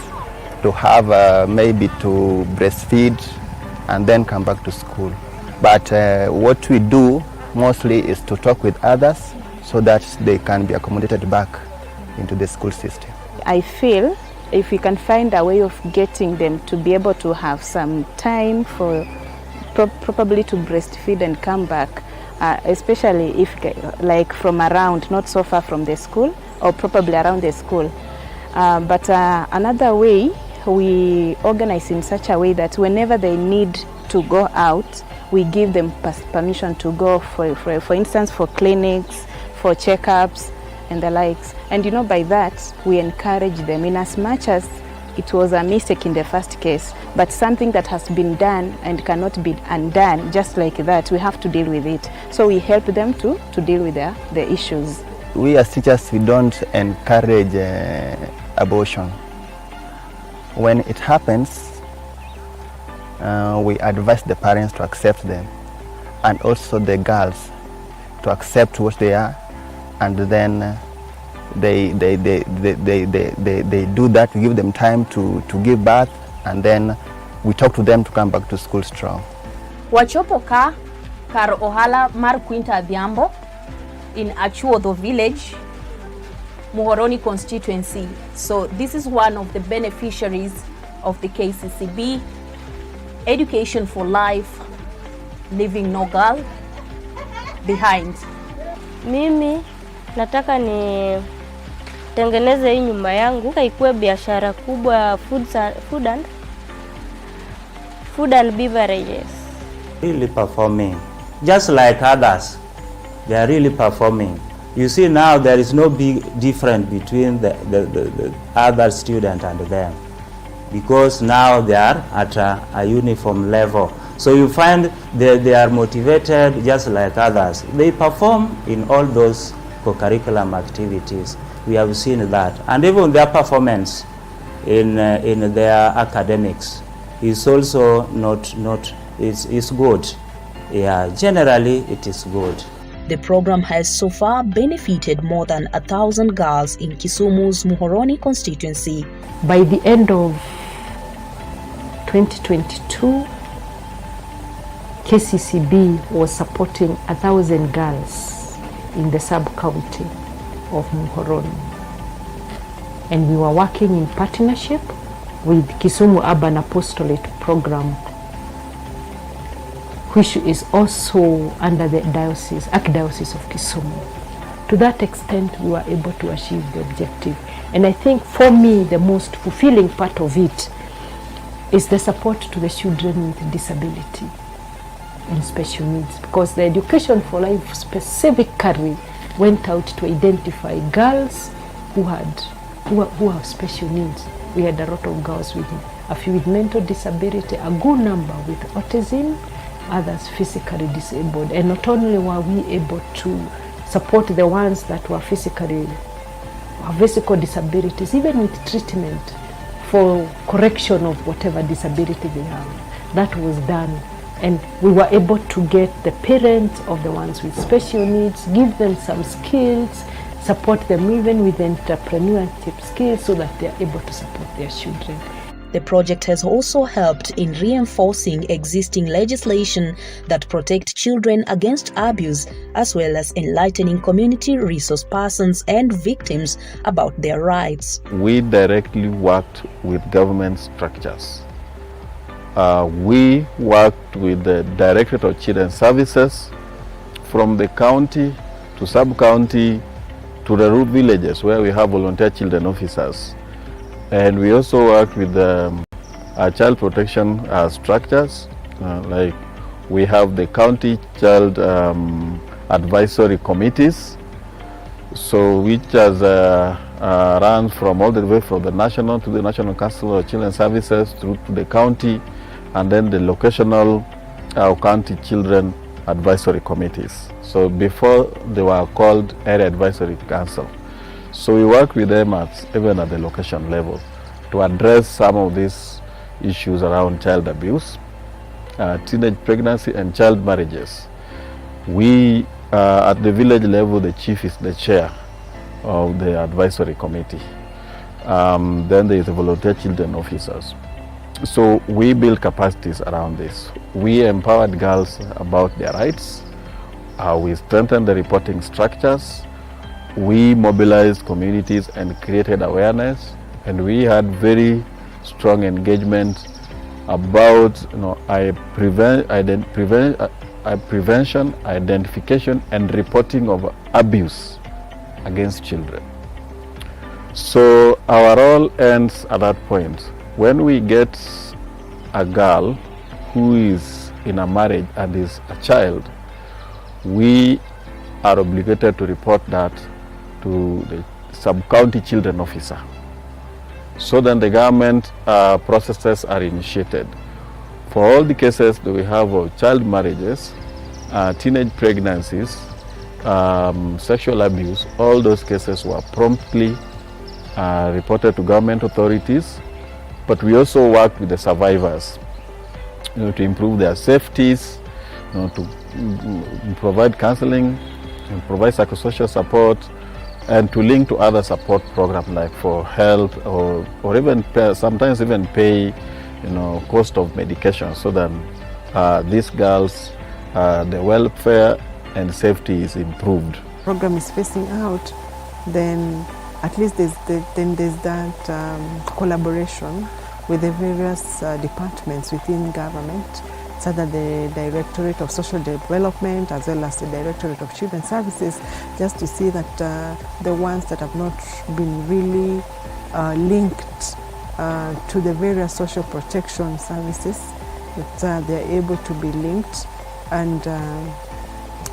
to have maybe to breastfeed and then come back to school. But what we do mostly is to talk with others so that they can be accommodated back into the school system. I feel if we can find a way of getting them to be able to have some time for probably to breastfeed and come back, especially if like from around, not so far from the school or probably around the school. But another way, we organize in such a way that whenever they need to go out, we give them permission to go for instance, for clinics, for checkups and the likes. And you know, by that, we encourage them in as much as it was a mistake in the first case, but something that has been done and cannot be undone, just like that, we have to deal with it. So we help them to deal with the issues. We as teachers, we don't encourage abortion. When it happens, we advise the parents to accept them and also the girls to accept what they are, and then they do that. We give them time to give birth, and then we talk to them to come back to school strong. Wachopo ka kar ohala mar Quinta Adhiambo in Achuodho village, Muhoroni constituency. So this is one of the beneficiaries of the KCCB, Education for Life, leaving no girl behind. Mimi nataka ni tengeneze hii nyumba yangu ikuwe biashara kubwa, food and beverages. Really performing, just like others, they are really performing. You see now there is no big difference between the other student and them, because now they are at a uniform level. So you find they are motivated just like others. They perform in all those co-curriculum activities. We have seen that, and even their performance in their academics is also is good. Yeah, generally it is good. The program has so far benefited more than 1,000 girls in Kisumu's Muhoroni constituency. By the end of 2022, KCCB was supporting 1,000 girls in the sub-county of Muhoroni. And we were working in partnership with Kisumu Urban Apostolate Program, which is also under the Archdiocese of Kisumu. To that extent, we were able to achieve the objective. And I think for me, the most fulfilling part of it is the support to the children with disability and special needs, because the Education for Life specifically went out to identify girls who have special needs. We had a lot of girls with a few with mental disability, a good number with autism, others physically disabled. And not only were we able to support the ones that were physical disabilities, even with treatment for correction of whatever disability they have. That was done. And we were able to get the parents of the ones with special needs, give them some skills, support them even with entrepreneurship skills so that they are able to support their children. The project has also helped in reinforcing existing legislation that protect children against abuse, as well as enlightening community resource persons and victims about their rights. We directly worked with government structures. We worked with the Directorate of Children's Services from the county to sub-county, to the rural villages where we have volunteer children officers. And we also work with our child protection structures, like we have the county child advisory committees, so which has runs from all the way from the national to the National Council of Children Services through to the county, and then the locational county children advisory committees. So before they were called area advisory council. So we work with them even at the location level to address some of these issues around child abuse, teenage pregnancy and child marriages. We at the village level, the chief is the chair of the advisory committee. Then there is the volunteer children officers. So we build capacities around this. We empowered girls about their rights. We strengthened the reporting structures. We mobilized communities and created awareness. And we had very strong engagement about prevention, identification, and reporting of abuse against children. So our role ends at that point. When we get a girl who is in a marriage and is a child, we are obligated to report that to the sub-county children officer. So then the government processes are initiated. For all the cases that we have of child marriages, teenage pregnancies, sexual abuse, all those cases were promptly reported to government authorities. But we also work with the survivors, to improve their safeties, to provide counseling, and provide psychosocial support, and to link to other support programs like for health, or even sometimes even pay, cost of medication, so that these girls, the welfare and safety is improved. Program is facing out, then at least there's that collaboration with the various departments within government, so that the Directorate of Social Development as well as the Directorate of Children's Services, just to see that the ones that have not been really linked to the various social protection services, that they're able to be linked, and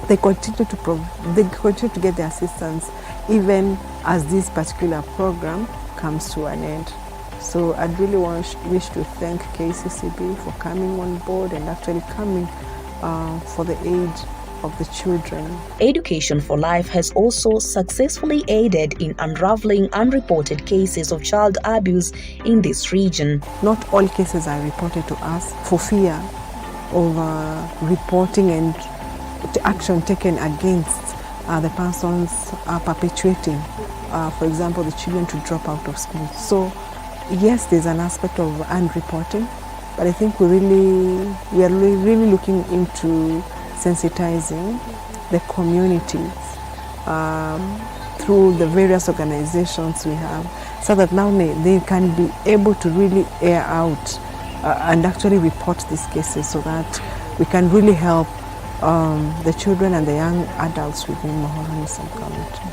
they continue to get the assistance even as this particular program comes to an end. So I'd really wish to thank KCCB for coming on board and actually coming for the aid of the children. Education for Life has also successfully aided in unraveling unreported cases of child abuse in this region. Not all cases are reported to us for fear of reporting and action taken against the persons perpetuating, for example, the children to drop out of school. So yes, there's an aspect of unreporting, but I think we are really looking into sensitizing the communities through the various organizations we have, so that now they can be able to really air out and actually report these cases, so that we can really help the children and the young adults within Muhoroni sub-county.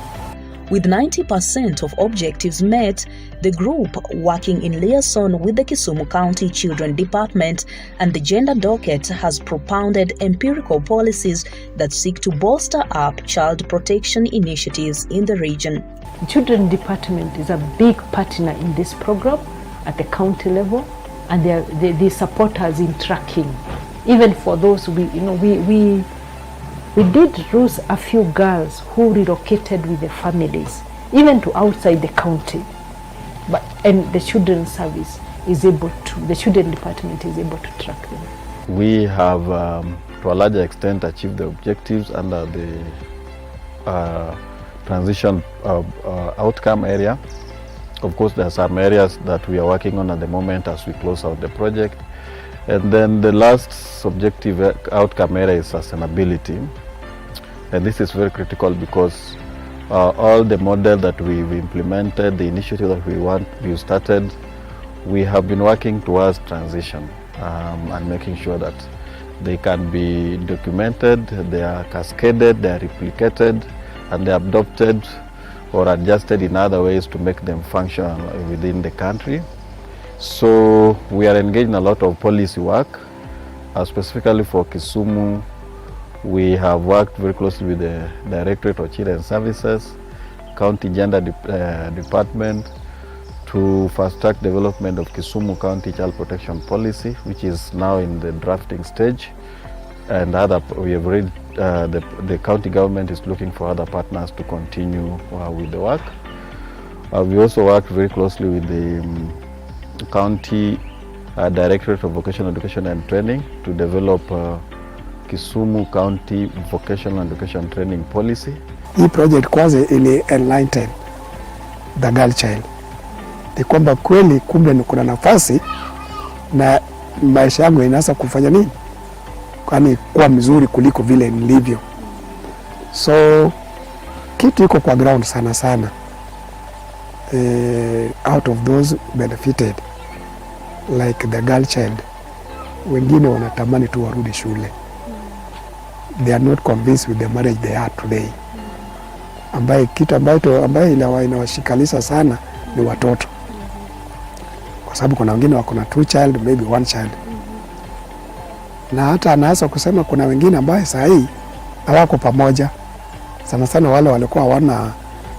With 90% of objectives met, the group, working in liaison with the Kisumu County Children Department and the Gender Docket, has propounded empirical policies that seek to bolster up child protection initiatives in the region. The Children Department is a big partner in this program at the county level, and they support us in tracking. Even for those we did lose a few girls who relocated with their families, even to outside the county. And the children's service is able to, the children department is able to track them. We have, to a larger extent, achieved the objectives under the transition outcome area. Of course, there are some areas that we are working on at the moment as we close out the project. And then the last subjective outcome area is sustainability. And this is very critical because all the model that we've implemented, the initiative that we've started, we have been working towards transition and making sure that they can be documented, they are cascaded, they are replicated, and they're adopted or adjusted in other ways to make them function within the country. So we are engaged in a lot of policy work. Specifically for Kisumu, we have worked very closely with the Directorate of Children Services, County Gender Department, to fast-track development of Kisumu County Child Protection Policy, which is now in the drafting stage. And we have already, the county government is looking for other partners to continue with the work. We also work very closely with the County Directorate of Vocational Education and Training to develop Kisumu County Vocational Education Training Policy. Hii project kwanza ili enlighten the girl child. Ni kwamba kweli kumbe kuna nafasi na maisha yangu inaweza kufanya nini? Kwani kuwa mzuri kuliko vile nilivyo. So kitu iko kwa ground sana sana. Out of those benefited like the girl child, wengine wanatamani tu warudi shule. They are not convinced with the marriage they are today. Ambaye kitu ambaye inawashikalisha sana ni watoto, kwa sababu kuna wengine wako na 2 child, maybe 1 child, na hata anaweza kusema kuna wengine ambaye saa hii hawako pamoja, sana sana wale walikuwa wana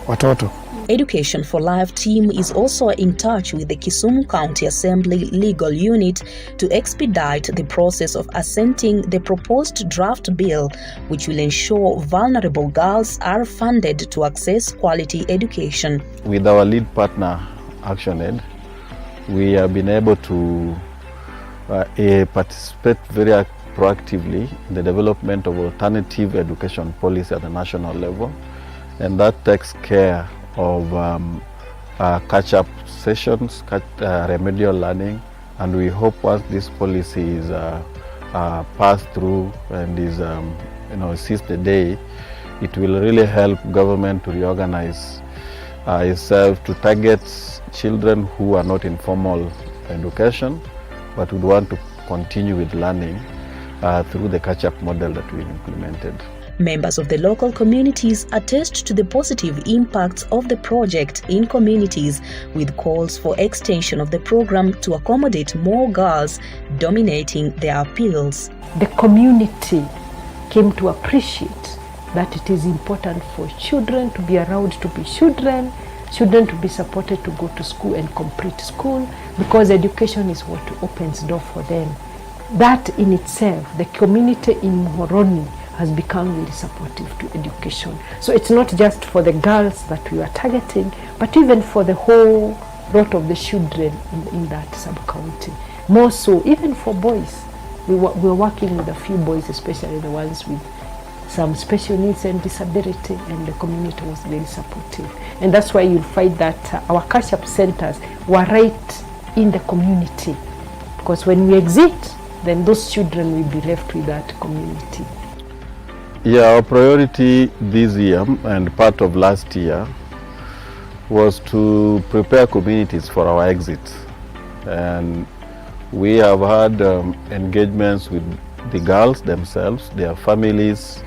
watoto. Education for Life team is also in touch with the Kisumu County Assembly Legal Unit to expedite the process of assenting the proposed draft bill, which will ensure vulnerable girls are funded to access quality education. With our lead partner, ActionAid, we have been able to participate very proactively in the development of alternative education policy at the national level, and that takes care of catch-up sessions, remedial learning, and we hope once this policy is passed through and is sees the day, it will really help government to reorganize itself to target children who are not in formal education but would want to continue with learning through the catch-up model that we've implemented. Members of the local communities attest to the positive impacts of the project in communities, with calls for extension of the program to accommodate more girls, dominating their appeals. The community came to appreciate that it is important for children to be around to be children to be supported to go to school and complete school, because education is what opens door for them. That in itself, the community in Muhoroni has become really supportive to education. So it's not just for the girls that we are targeting, but even for the whole lot of the children in that sub-county. More so, even for boys. We're working with a few boys, especially the ones with some special needs and disability, and the community was very supportive. And that's why you'll find that our catch-up centers were right in the community, because when we exit, then those children will be left with that community. Yeah, our priority this year and part of last year was to prepare communities for our exit. And we have had engagements with the girls themselves, their families,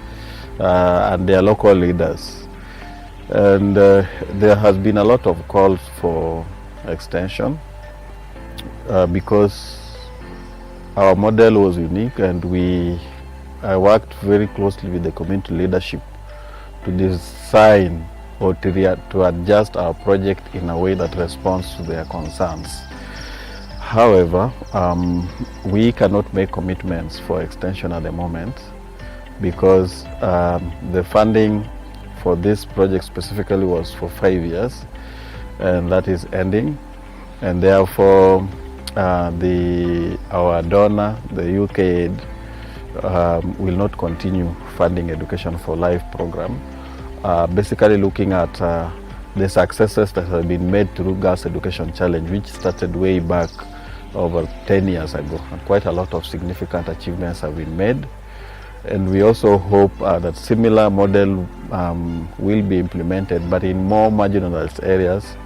and their local leaders. And there has been a lot of calls for extension because our model was unique, and I worked very closely with the community leadership to design or to adjust our project in a way that responds to their concerns. However, we cannot make commitments for extension at the moment because the funding for this project specifically was for 5 years, and that is ending, and therefore our donor, the UK Aid, will not continue funding Education for Life program, basically looking at the successes that have been made through Girls Education Challenge, which started way back over 10 years ago, and quite a lot of significant achievements have been made. And we also hope that similar model will be implemented, but in more marginalized areas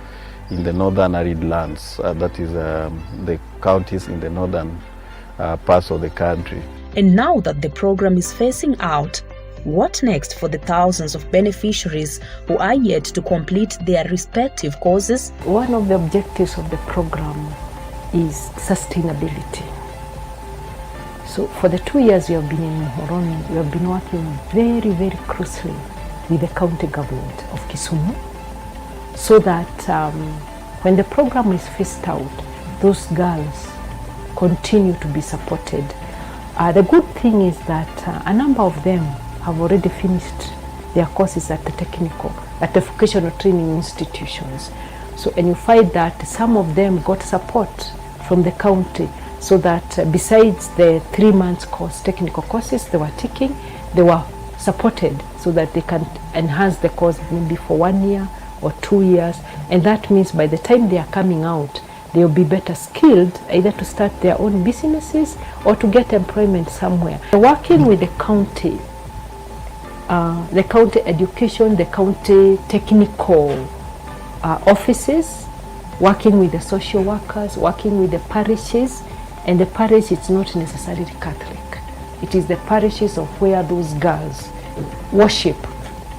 in the northern arid lands, that is the counties in the northern parts of the country. And now that the program is phasing out, What next for the thousands of beneficiaries who are yet to complete their respective courses? One of the objectives of the program is sustainability. So for the 2 years we have been in Muhoroni, we have been working very, very closely with the county government of Kisumu, so that when the program is phased out, those girls continue to be supported. The good thing is that a number of them have already finished their courses at the vocational training institutions. So, and you find that some of them got support from the county, so that besides the 3 months course, technical courses they were taking, they were supported so that they can enhance the course maybe for 1 year or 2 years. And that means by the time they are coming out, they will be better skilled either to start their own businesses or to get employment somewhere. Working with the county education, the county technical offices, working with the social workers, working with the parishes, and the parish is not necessarily Catholic. It is the parishes of where those girls worship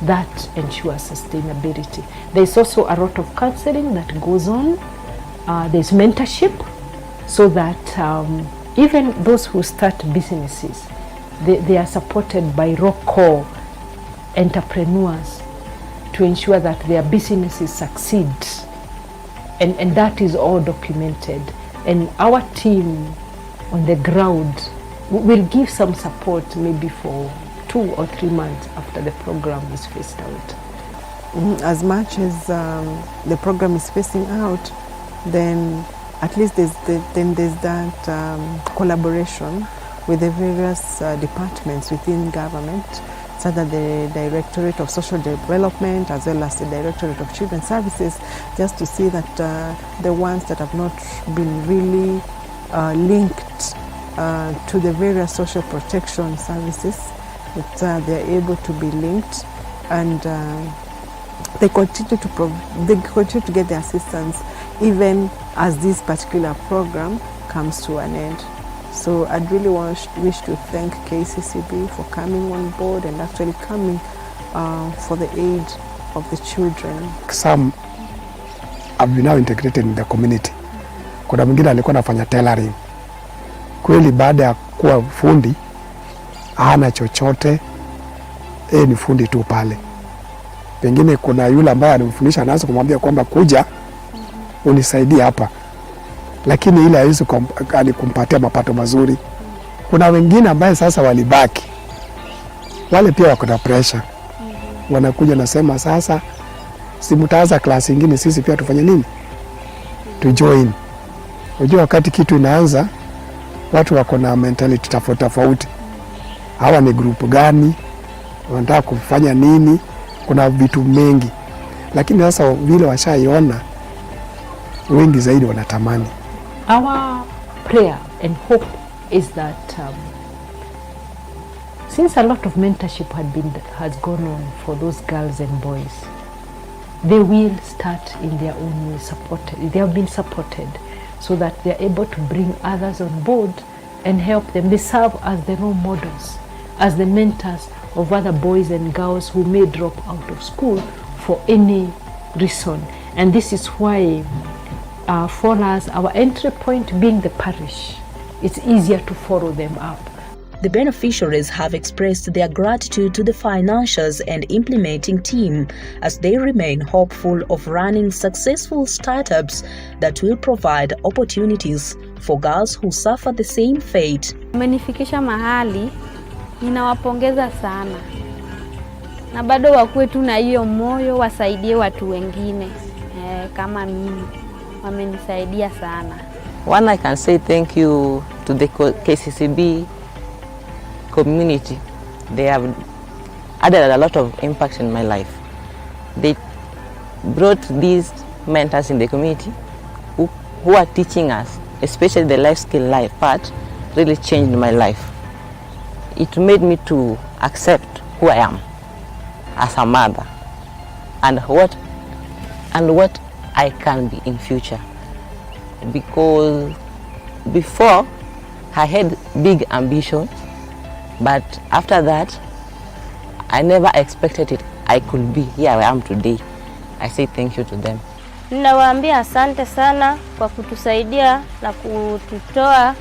that ensures sustainability. There is also a lot of counseling that goes on. There's mentorship, so that even those who start businesses, they are supported by local entrepreneurs to ensure that their businesses succeed. And that is all documented. And our team on the ground will give some support maybe for 2 or 3 months after the program is phased out. As much as the program is phasing out, then at least there's that collaboration with the various departments within government, such as the Directorate of Social Development as well as the Directorate of Children's Services, just to see that the ones that have not been really linked to the various social protection services, that they are able to be linked, and they continue to get the assistance even as this particular program comes to an end. So I'd really wish to thank KCCB for coming on board and actually coming for the aid of the children. Some have been now integrated in the community. Kuna mwingine alikuwa anafanya tailoring. Kweli baada ya kuwa fundi hana chochote, ni fundi tu pale. Pengine kuna yule ambaye alimfundisha, anaanza kumwambia kwamba kuja unisaidie hapa, lakini ile haiwezi kumpatia mapato mazuri. Kuna wengine ambaye sasa walibaki, wale pia wako na pressure, wanakuja nasema sasa si mtaanza klasi nyingine, sisi pia tufanye nini? To join. Unajua wakati kitu inaanza, watu wako na mentality tofauti. Hawa ni group gani? Wanataka kufanya nini? Kuna vitu mengi. Lakini sasa vile washaiona, wengi zaidi wanatamani. Our prayer and hope is that since a lot of mentorship has gone on for those girls and boys, they will start in their own way supported. They have been supported so that they are able to bring others on board and help them. They serve as the role models, as the mentors of other boys and girls who may drop out of school for any reason. And this is why for us, our entry point being the parish, it's easier to follow them up. The beneficiaries have expressed their gratitude to the financiers and implementing team as they remain hopeful of running successful startups that will provide opportunities for girls who suffer the same fate. Umenifikisha mahali, ninawapongeza sana. Na bado wakuwe tu na hiyo moyo, wasaidie watu wengine kama mimi. Wamenisaidia sana. One, I can say thank you to the KCCB community. They have added a lot of impact in my life. They brought these mentors in the community who are teaching us, especially the life skill part, really changed my life. It made me to accept who I am as a mother and what I can be in future. Because before I had big ambitions, but after that I never expected it. I could be here I am today. I say thank you to them. Ninawaambia asante sana kwa kutusaidia na kututoa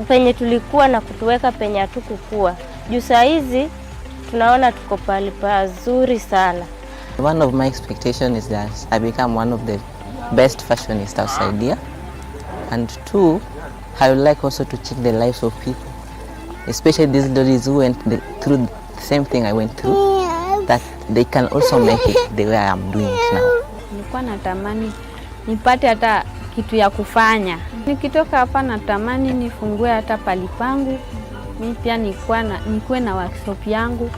penye tulikuwa na kutuweka penye hatukukua. Juu saa hizi tunaona tuko pale pazuri sana. One of my expectations is that I become one of the best fashionists outside here. And two, I would like also to change the lives of people, especially these ladies who went through the same thing I went through, that they can also make it the way I am doing it now. Nilikuwa natamani nipate hata kitu ya kufanya. Nikitoka hapa natamani nifungue hata palipangu. Mimi pia nikuwe na workshop yangu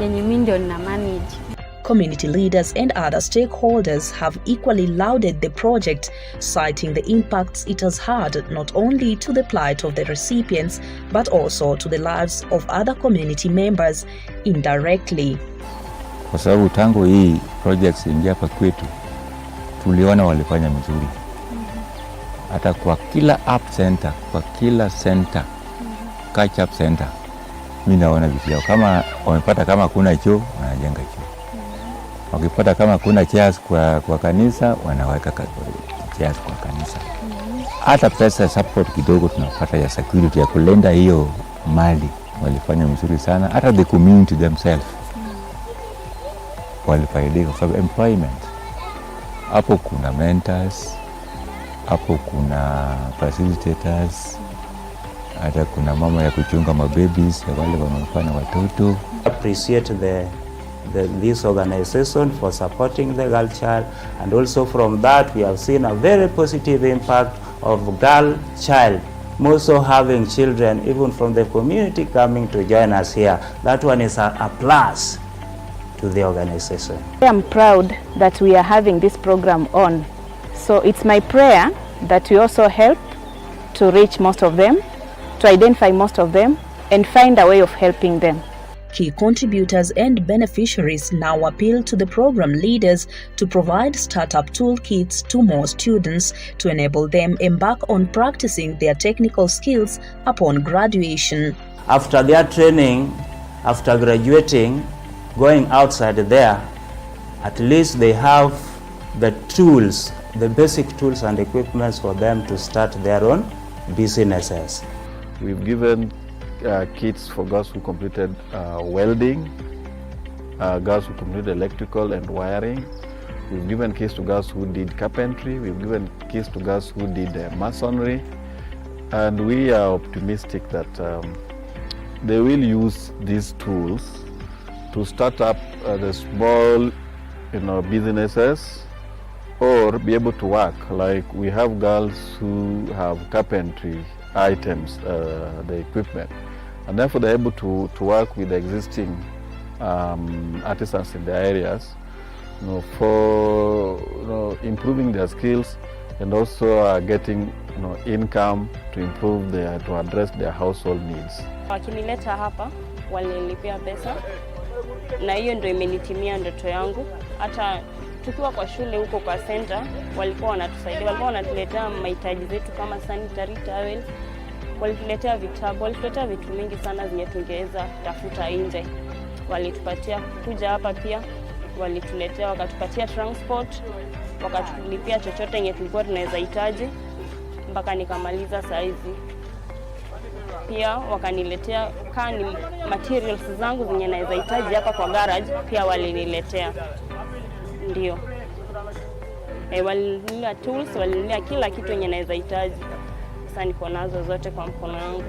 yenye mimi ndio nina manage. Community leaders and other stakeholders have equally lauded the project, citing the impacts it has had not only to the plight of the recipients but also to the lives of other community members indirectly. Kwa sababu tangu hii projects ingia hapa kwetu, tuliona walifanya mzuri. Hata kwa kila app center, kwa kila center, catch up center, mimi naona vitu yao. Kama wamepata kama kuna choo, wanajenga choo. Wakipata kama kuna chairs kwa kanisa, wanaweka chairs kwa kanisa. Hata pesa support kidogo tunapata ya security ya kulenda hiyo mali, walifanya mzuri sana. Hata the community themselves walifaidika kwa sababu employment. Hapo kuna mentors, hapo kuna facilitators, hata kuna mama ya kuchunga mababies ya wale wanaofanya watoto. Appreciate this organization for supporting the girl child, and also from that we have seen a very positive impact of girl child also having children even from the community coming to join us here. That one is a plus to the organization. I am proud that we are having this program on. So it's my prayer that we also help to reach most of them, to identify most of them, and find a way of helping them. Key contributors and beneficiaries now appeal to the program leaders to provide startup toolkits to more students to enable them embark on practicing their technical skills upon graduation. After their training, after graduating, going outside there, at least they have the tools, the basic tools and equipments for them to start their own businesses. We've given kits for girls who completed welding, girls who completed electrical and wiring. We've given kits to girls who did carpentry. We've given kits to girls who did masonry. And we are optimistic that they will use these tools to start up the small businesses or be able to work. Like we have girls who have carpentry items, the equipment, and therefore they're able to work with the existing artisans in the areas, for improving their skills and also getting income to improve to address their household needs. Wakinileta hapa walinilipia pesa na hiyo ndio imenitimia ndoto yangu. Hata tukiwa kwa shule huko kwa center walikuwa wanatusaidia, walikuwa wanatuletea mahitaji zetu kama sanitary towels, walituletea vitabu, walituletea vitu mingi sana zenye tungeweza tafuta nje. Walitupatia kuja hapa pia, walituletea wakatupatia transport, wakatulipia chochote yenye tulikuwa tunaweza hitaji mpaka nikamaliza saizi. Pia wakaniletea kani materials zangu zenye naweza hitaji hapa kwa garage, pia waliniletea. Ndio. Waliniletea tools, waliniletea kila kitu yenye naweza hitaji. Sasa niko nazo zote kwa mkono wangu.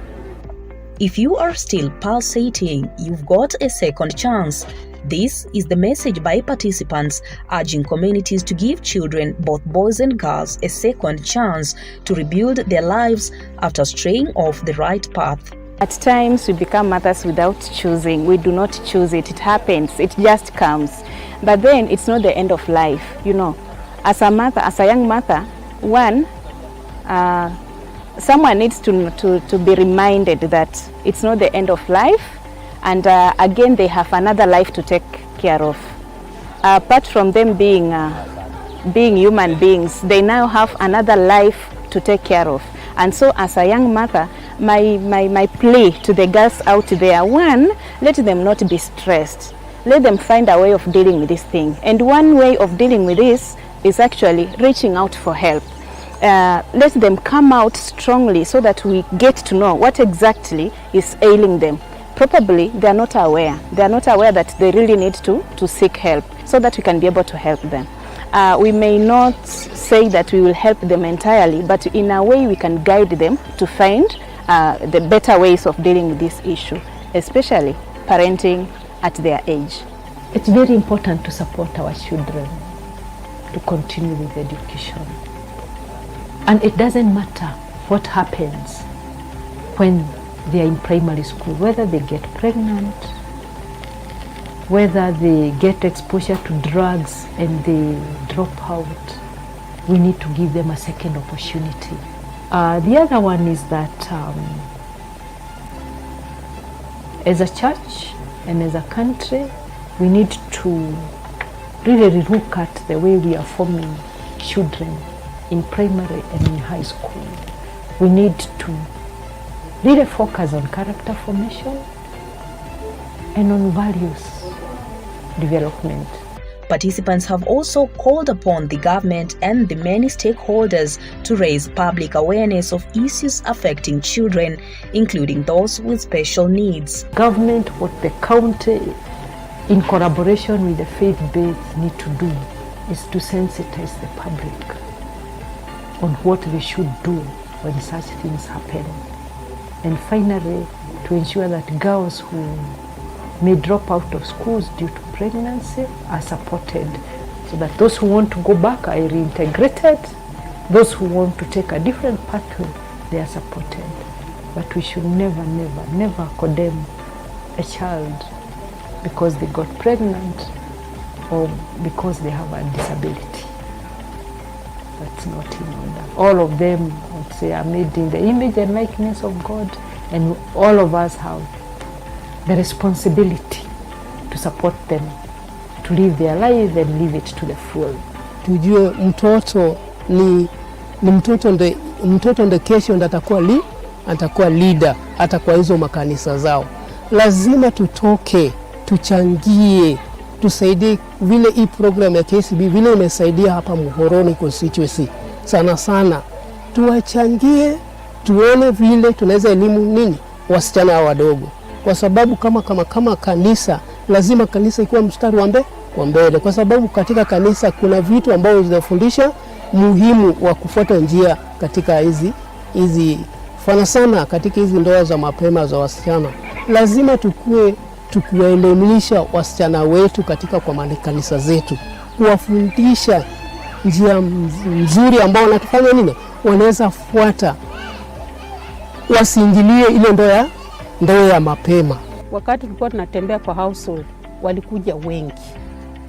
If you are still pulsating, you've got a second chance. This is the message by participants urging communities to give children, both boys and girls, a second chance to rebuild their lives after straying off the right path. At times we become mothers without choosing. We do not choose it. It happens. It just comes. But then it's not the end of life, As a mother, as a young mother, someone needs to be reminded that it's not the end of life, and again they have another life to take care of. Apart from them being human beings, they now have another life to take care of. And so as a young mother, my plea to the girls out there, one, let them not be stressed. Let them find a way of dealing with this thing. And one way of dealing with this is actually reaching out for help. Let them come out strongly so that we get to know what exactly is ailing them. Probably they are not aware. They are not aware that they really need to seek help so that we can be able to help them. We may not say that we will help them entirely, but in a way we can guide them to find the better ways of dealing with this issue, especially parenting at their age. It's very important to support our children to continue with education. And it doesn't matter what happens when they are in primary school, whether they get pregnant, whether they get exposure to drugs and they drop out. We need to give them a second opportunity. The other one is that as a church and as a country, we need to really look at the way we are forming children in primary and in high school. We need to really focus on character formation and on values development. Participants have also called upon the government and the many stakeholders to raise public awareness of issues affecting children, including those with special needs. Government, what the county, in collaboration with the faith-based, need to do is to sensitize the public on what they should do when such things happen. And finally, to ensure that girls who may drop out of schools due to pregnancy are supported, so that those who want to go back are reintegrated, those who want to take a different pathway, they are supported. But we should never, never, never condemn a child because they got pregnant or because they have a disability. That's not in order. All of them, I would say, are made in the image and likeness of God, and all of us have the responsibility to support them to live their life and live it to the full. Tujue mtoto ni mtoto ndo kesho ndo atakuwa leader hata kwa hizo makanisa zao. Lazima tutoke, tuchangie, tusaidie vile hii program ya KCB vile imesaidia hapa Muhoroni constituency. Sana sana tuwachangie, tuone vile tunaweza elimu nini wasichana wadogo. Kwa sababu kama kanisa, lazima kanisa ikuwa mstari wa mbele. Kwa sababu katika kanisa kuna vitu ambavyo zinafundisha muhimu wa kufuata njia katika hizi sana katika hizi ndoa za mapema za wasichana. Lazima tukuwaelimisha wasichana wetu katika kwa kanisa zetu, kuwafundisha njia nzuri ambao wanatufanya nini wanaweza fuata, wasiingilie ile ndoa ya mapema. Wakati tulikuwa tunatembea kwa household, walikuja wengi.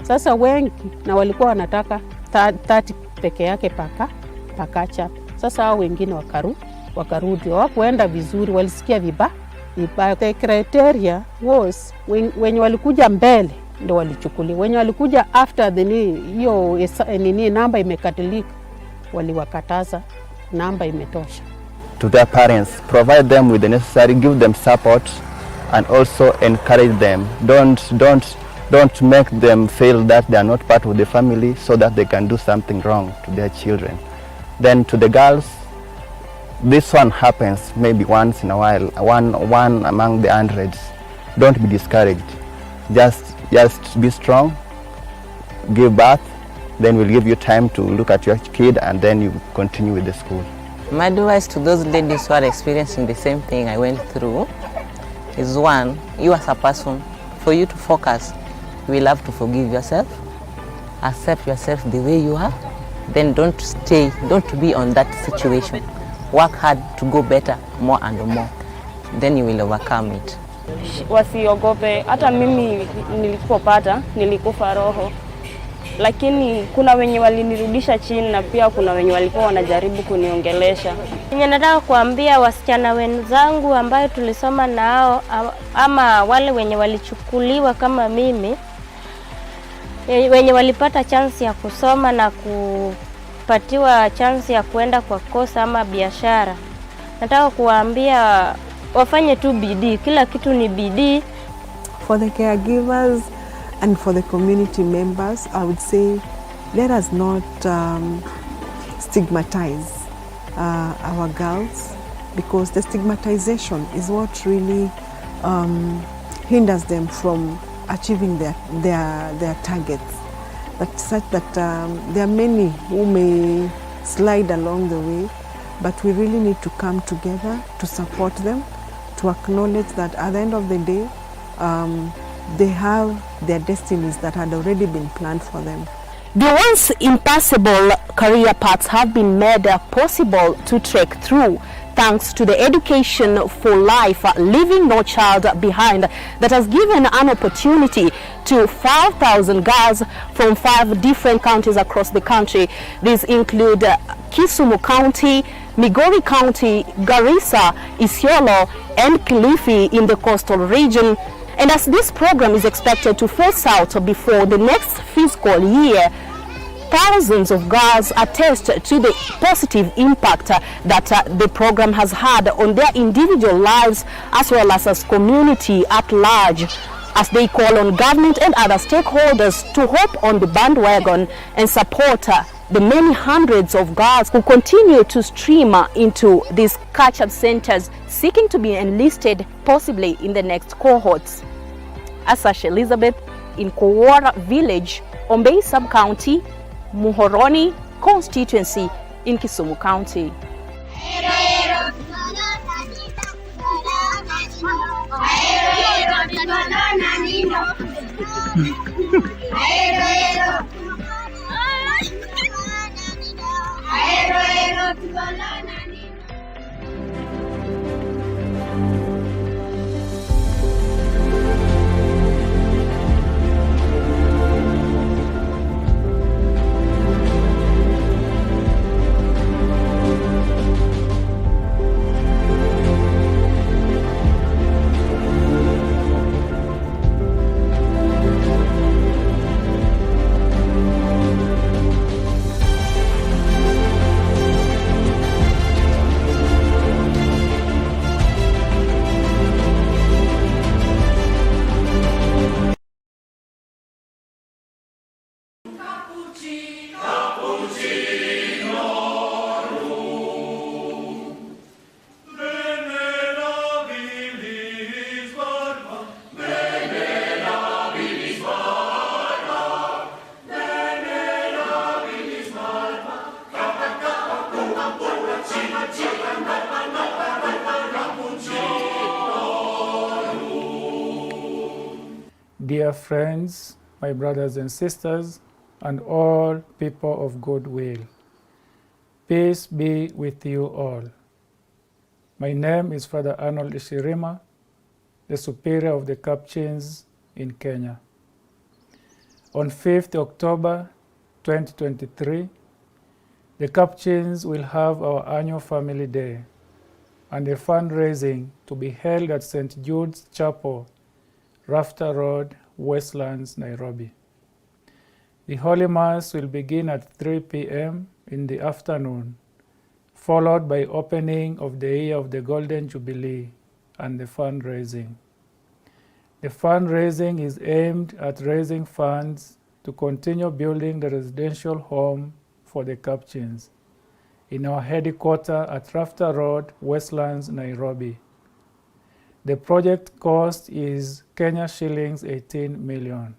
Sasa wengi na walikuwa wanataka 30 peke yake pakacha. Sasa hao wengine wakarudi, hawakuenda vizuri, walisikia vibaya. The criteria was wenye walikuja mbele ndio walichukuliwa. Wenye walikuja after hiyo namba imekatilika, waliwakataza, namba imetosha. To their parents, provide them with the necessary, give them support, and also encourage them. Don't make them feel that they are not part of the family, so that they can do something wrong to their children. Then to the girls, this one happens maybe once in a while, one among the hundreds. Don't be discouraged. Just be strong, give birth, then we'll give you time to look at your kid, and then you continue with the school. My advice to those ladies who are experiencing the same thing I went through is, one, you as a person, for you to focus, you will have to forgive yourself, accept yourself the way you are, then don't be on that situation. Work hard to go better, more and more, then you will overcome it. Wasiogope, hata mimi nilipopata, nilikufa roho. Lakini kuna wenye walinirudisha chini na pia kuna wenye walikuwa wanajaribu kuniongelesha. Nataka kuambia wasichana wenzangu ambao tulisoma nao ama wale wenye walichukuliwa kama mimi, wenye walipata chance ya kusoma na kupatiwa chance ya kuenda kwa kosa ama biashara, Nataka kuwaambia wafanye tu bidii, kila kitu ni bidii. For the caregivers and for the community members, I would say let us not stigmatize our girls, because the stigmatization is what really hinders them from achieving their targets. But such that there are many who may slide along the way, but we really need to come together to support them, to acknowledge that at the end of the day, they have their destinies that had already been planned for them. The once impossible career paths have been made possible to trek through thanks to the Education for Life, Leaving No Child Behind, that has given an opportunity to 5,000 girls from 5 different counties across the country. These include Kisumu County, Migori County, Garissa, Isiolo, and Kilifi in the coastal region. And as this program is expected to phase out before the next fiscal year, thousands of girls attest to the positive impact that the program has had on their individual lives as well as community at large, as they call on government and other stakeholders to hop on the bandwagon and support the many hundreds of girls who continue to stream into these catch-up centers seeking to be enlisted possibly in the next cohorts. Asash Elizabeth in Kowora Village, Ombei Sub-County, Muhoroni constituency in Kisumu County. Dear friends, my brothers and sisters, and all people of goodwill, peace be with you all. My name is Father Arnold Ishirima, the Superior of the Capuchins in Kenya. On 5th October 2023, the Capuchins will have our annual Family Day and a fundraising to be held at St. Jude's Chapel, Rafter Road, Westlands, Nairobi. The Holy Mass will begin at 3 p.m. in the afternoon, followed by opening of the Year of the Golden Jubilee and the fundraising. The fundraising is aimed at raising funds to continue building the residential home for the Capuchins in our headquarters at Rafter Road, Westlands, Nairobi. The project cost is Kenya shillings 18 million.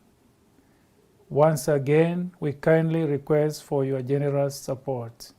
Once again, we kindly request for your generous support.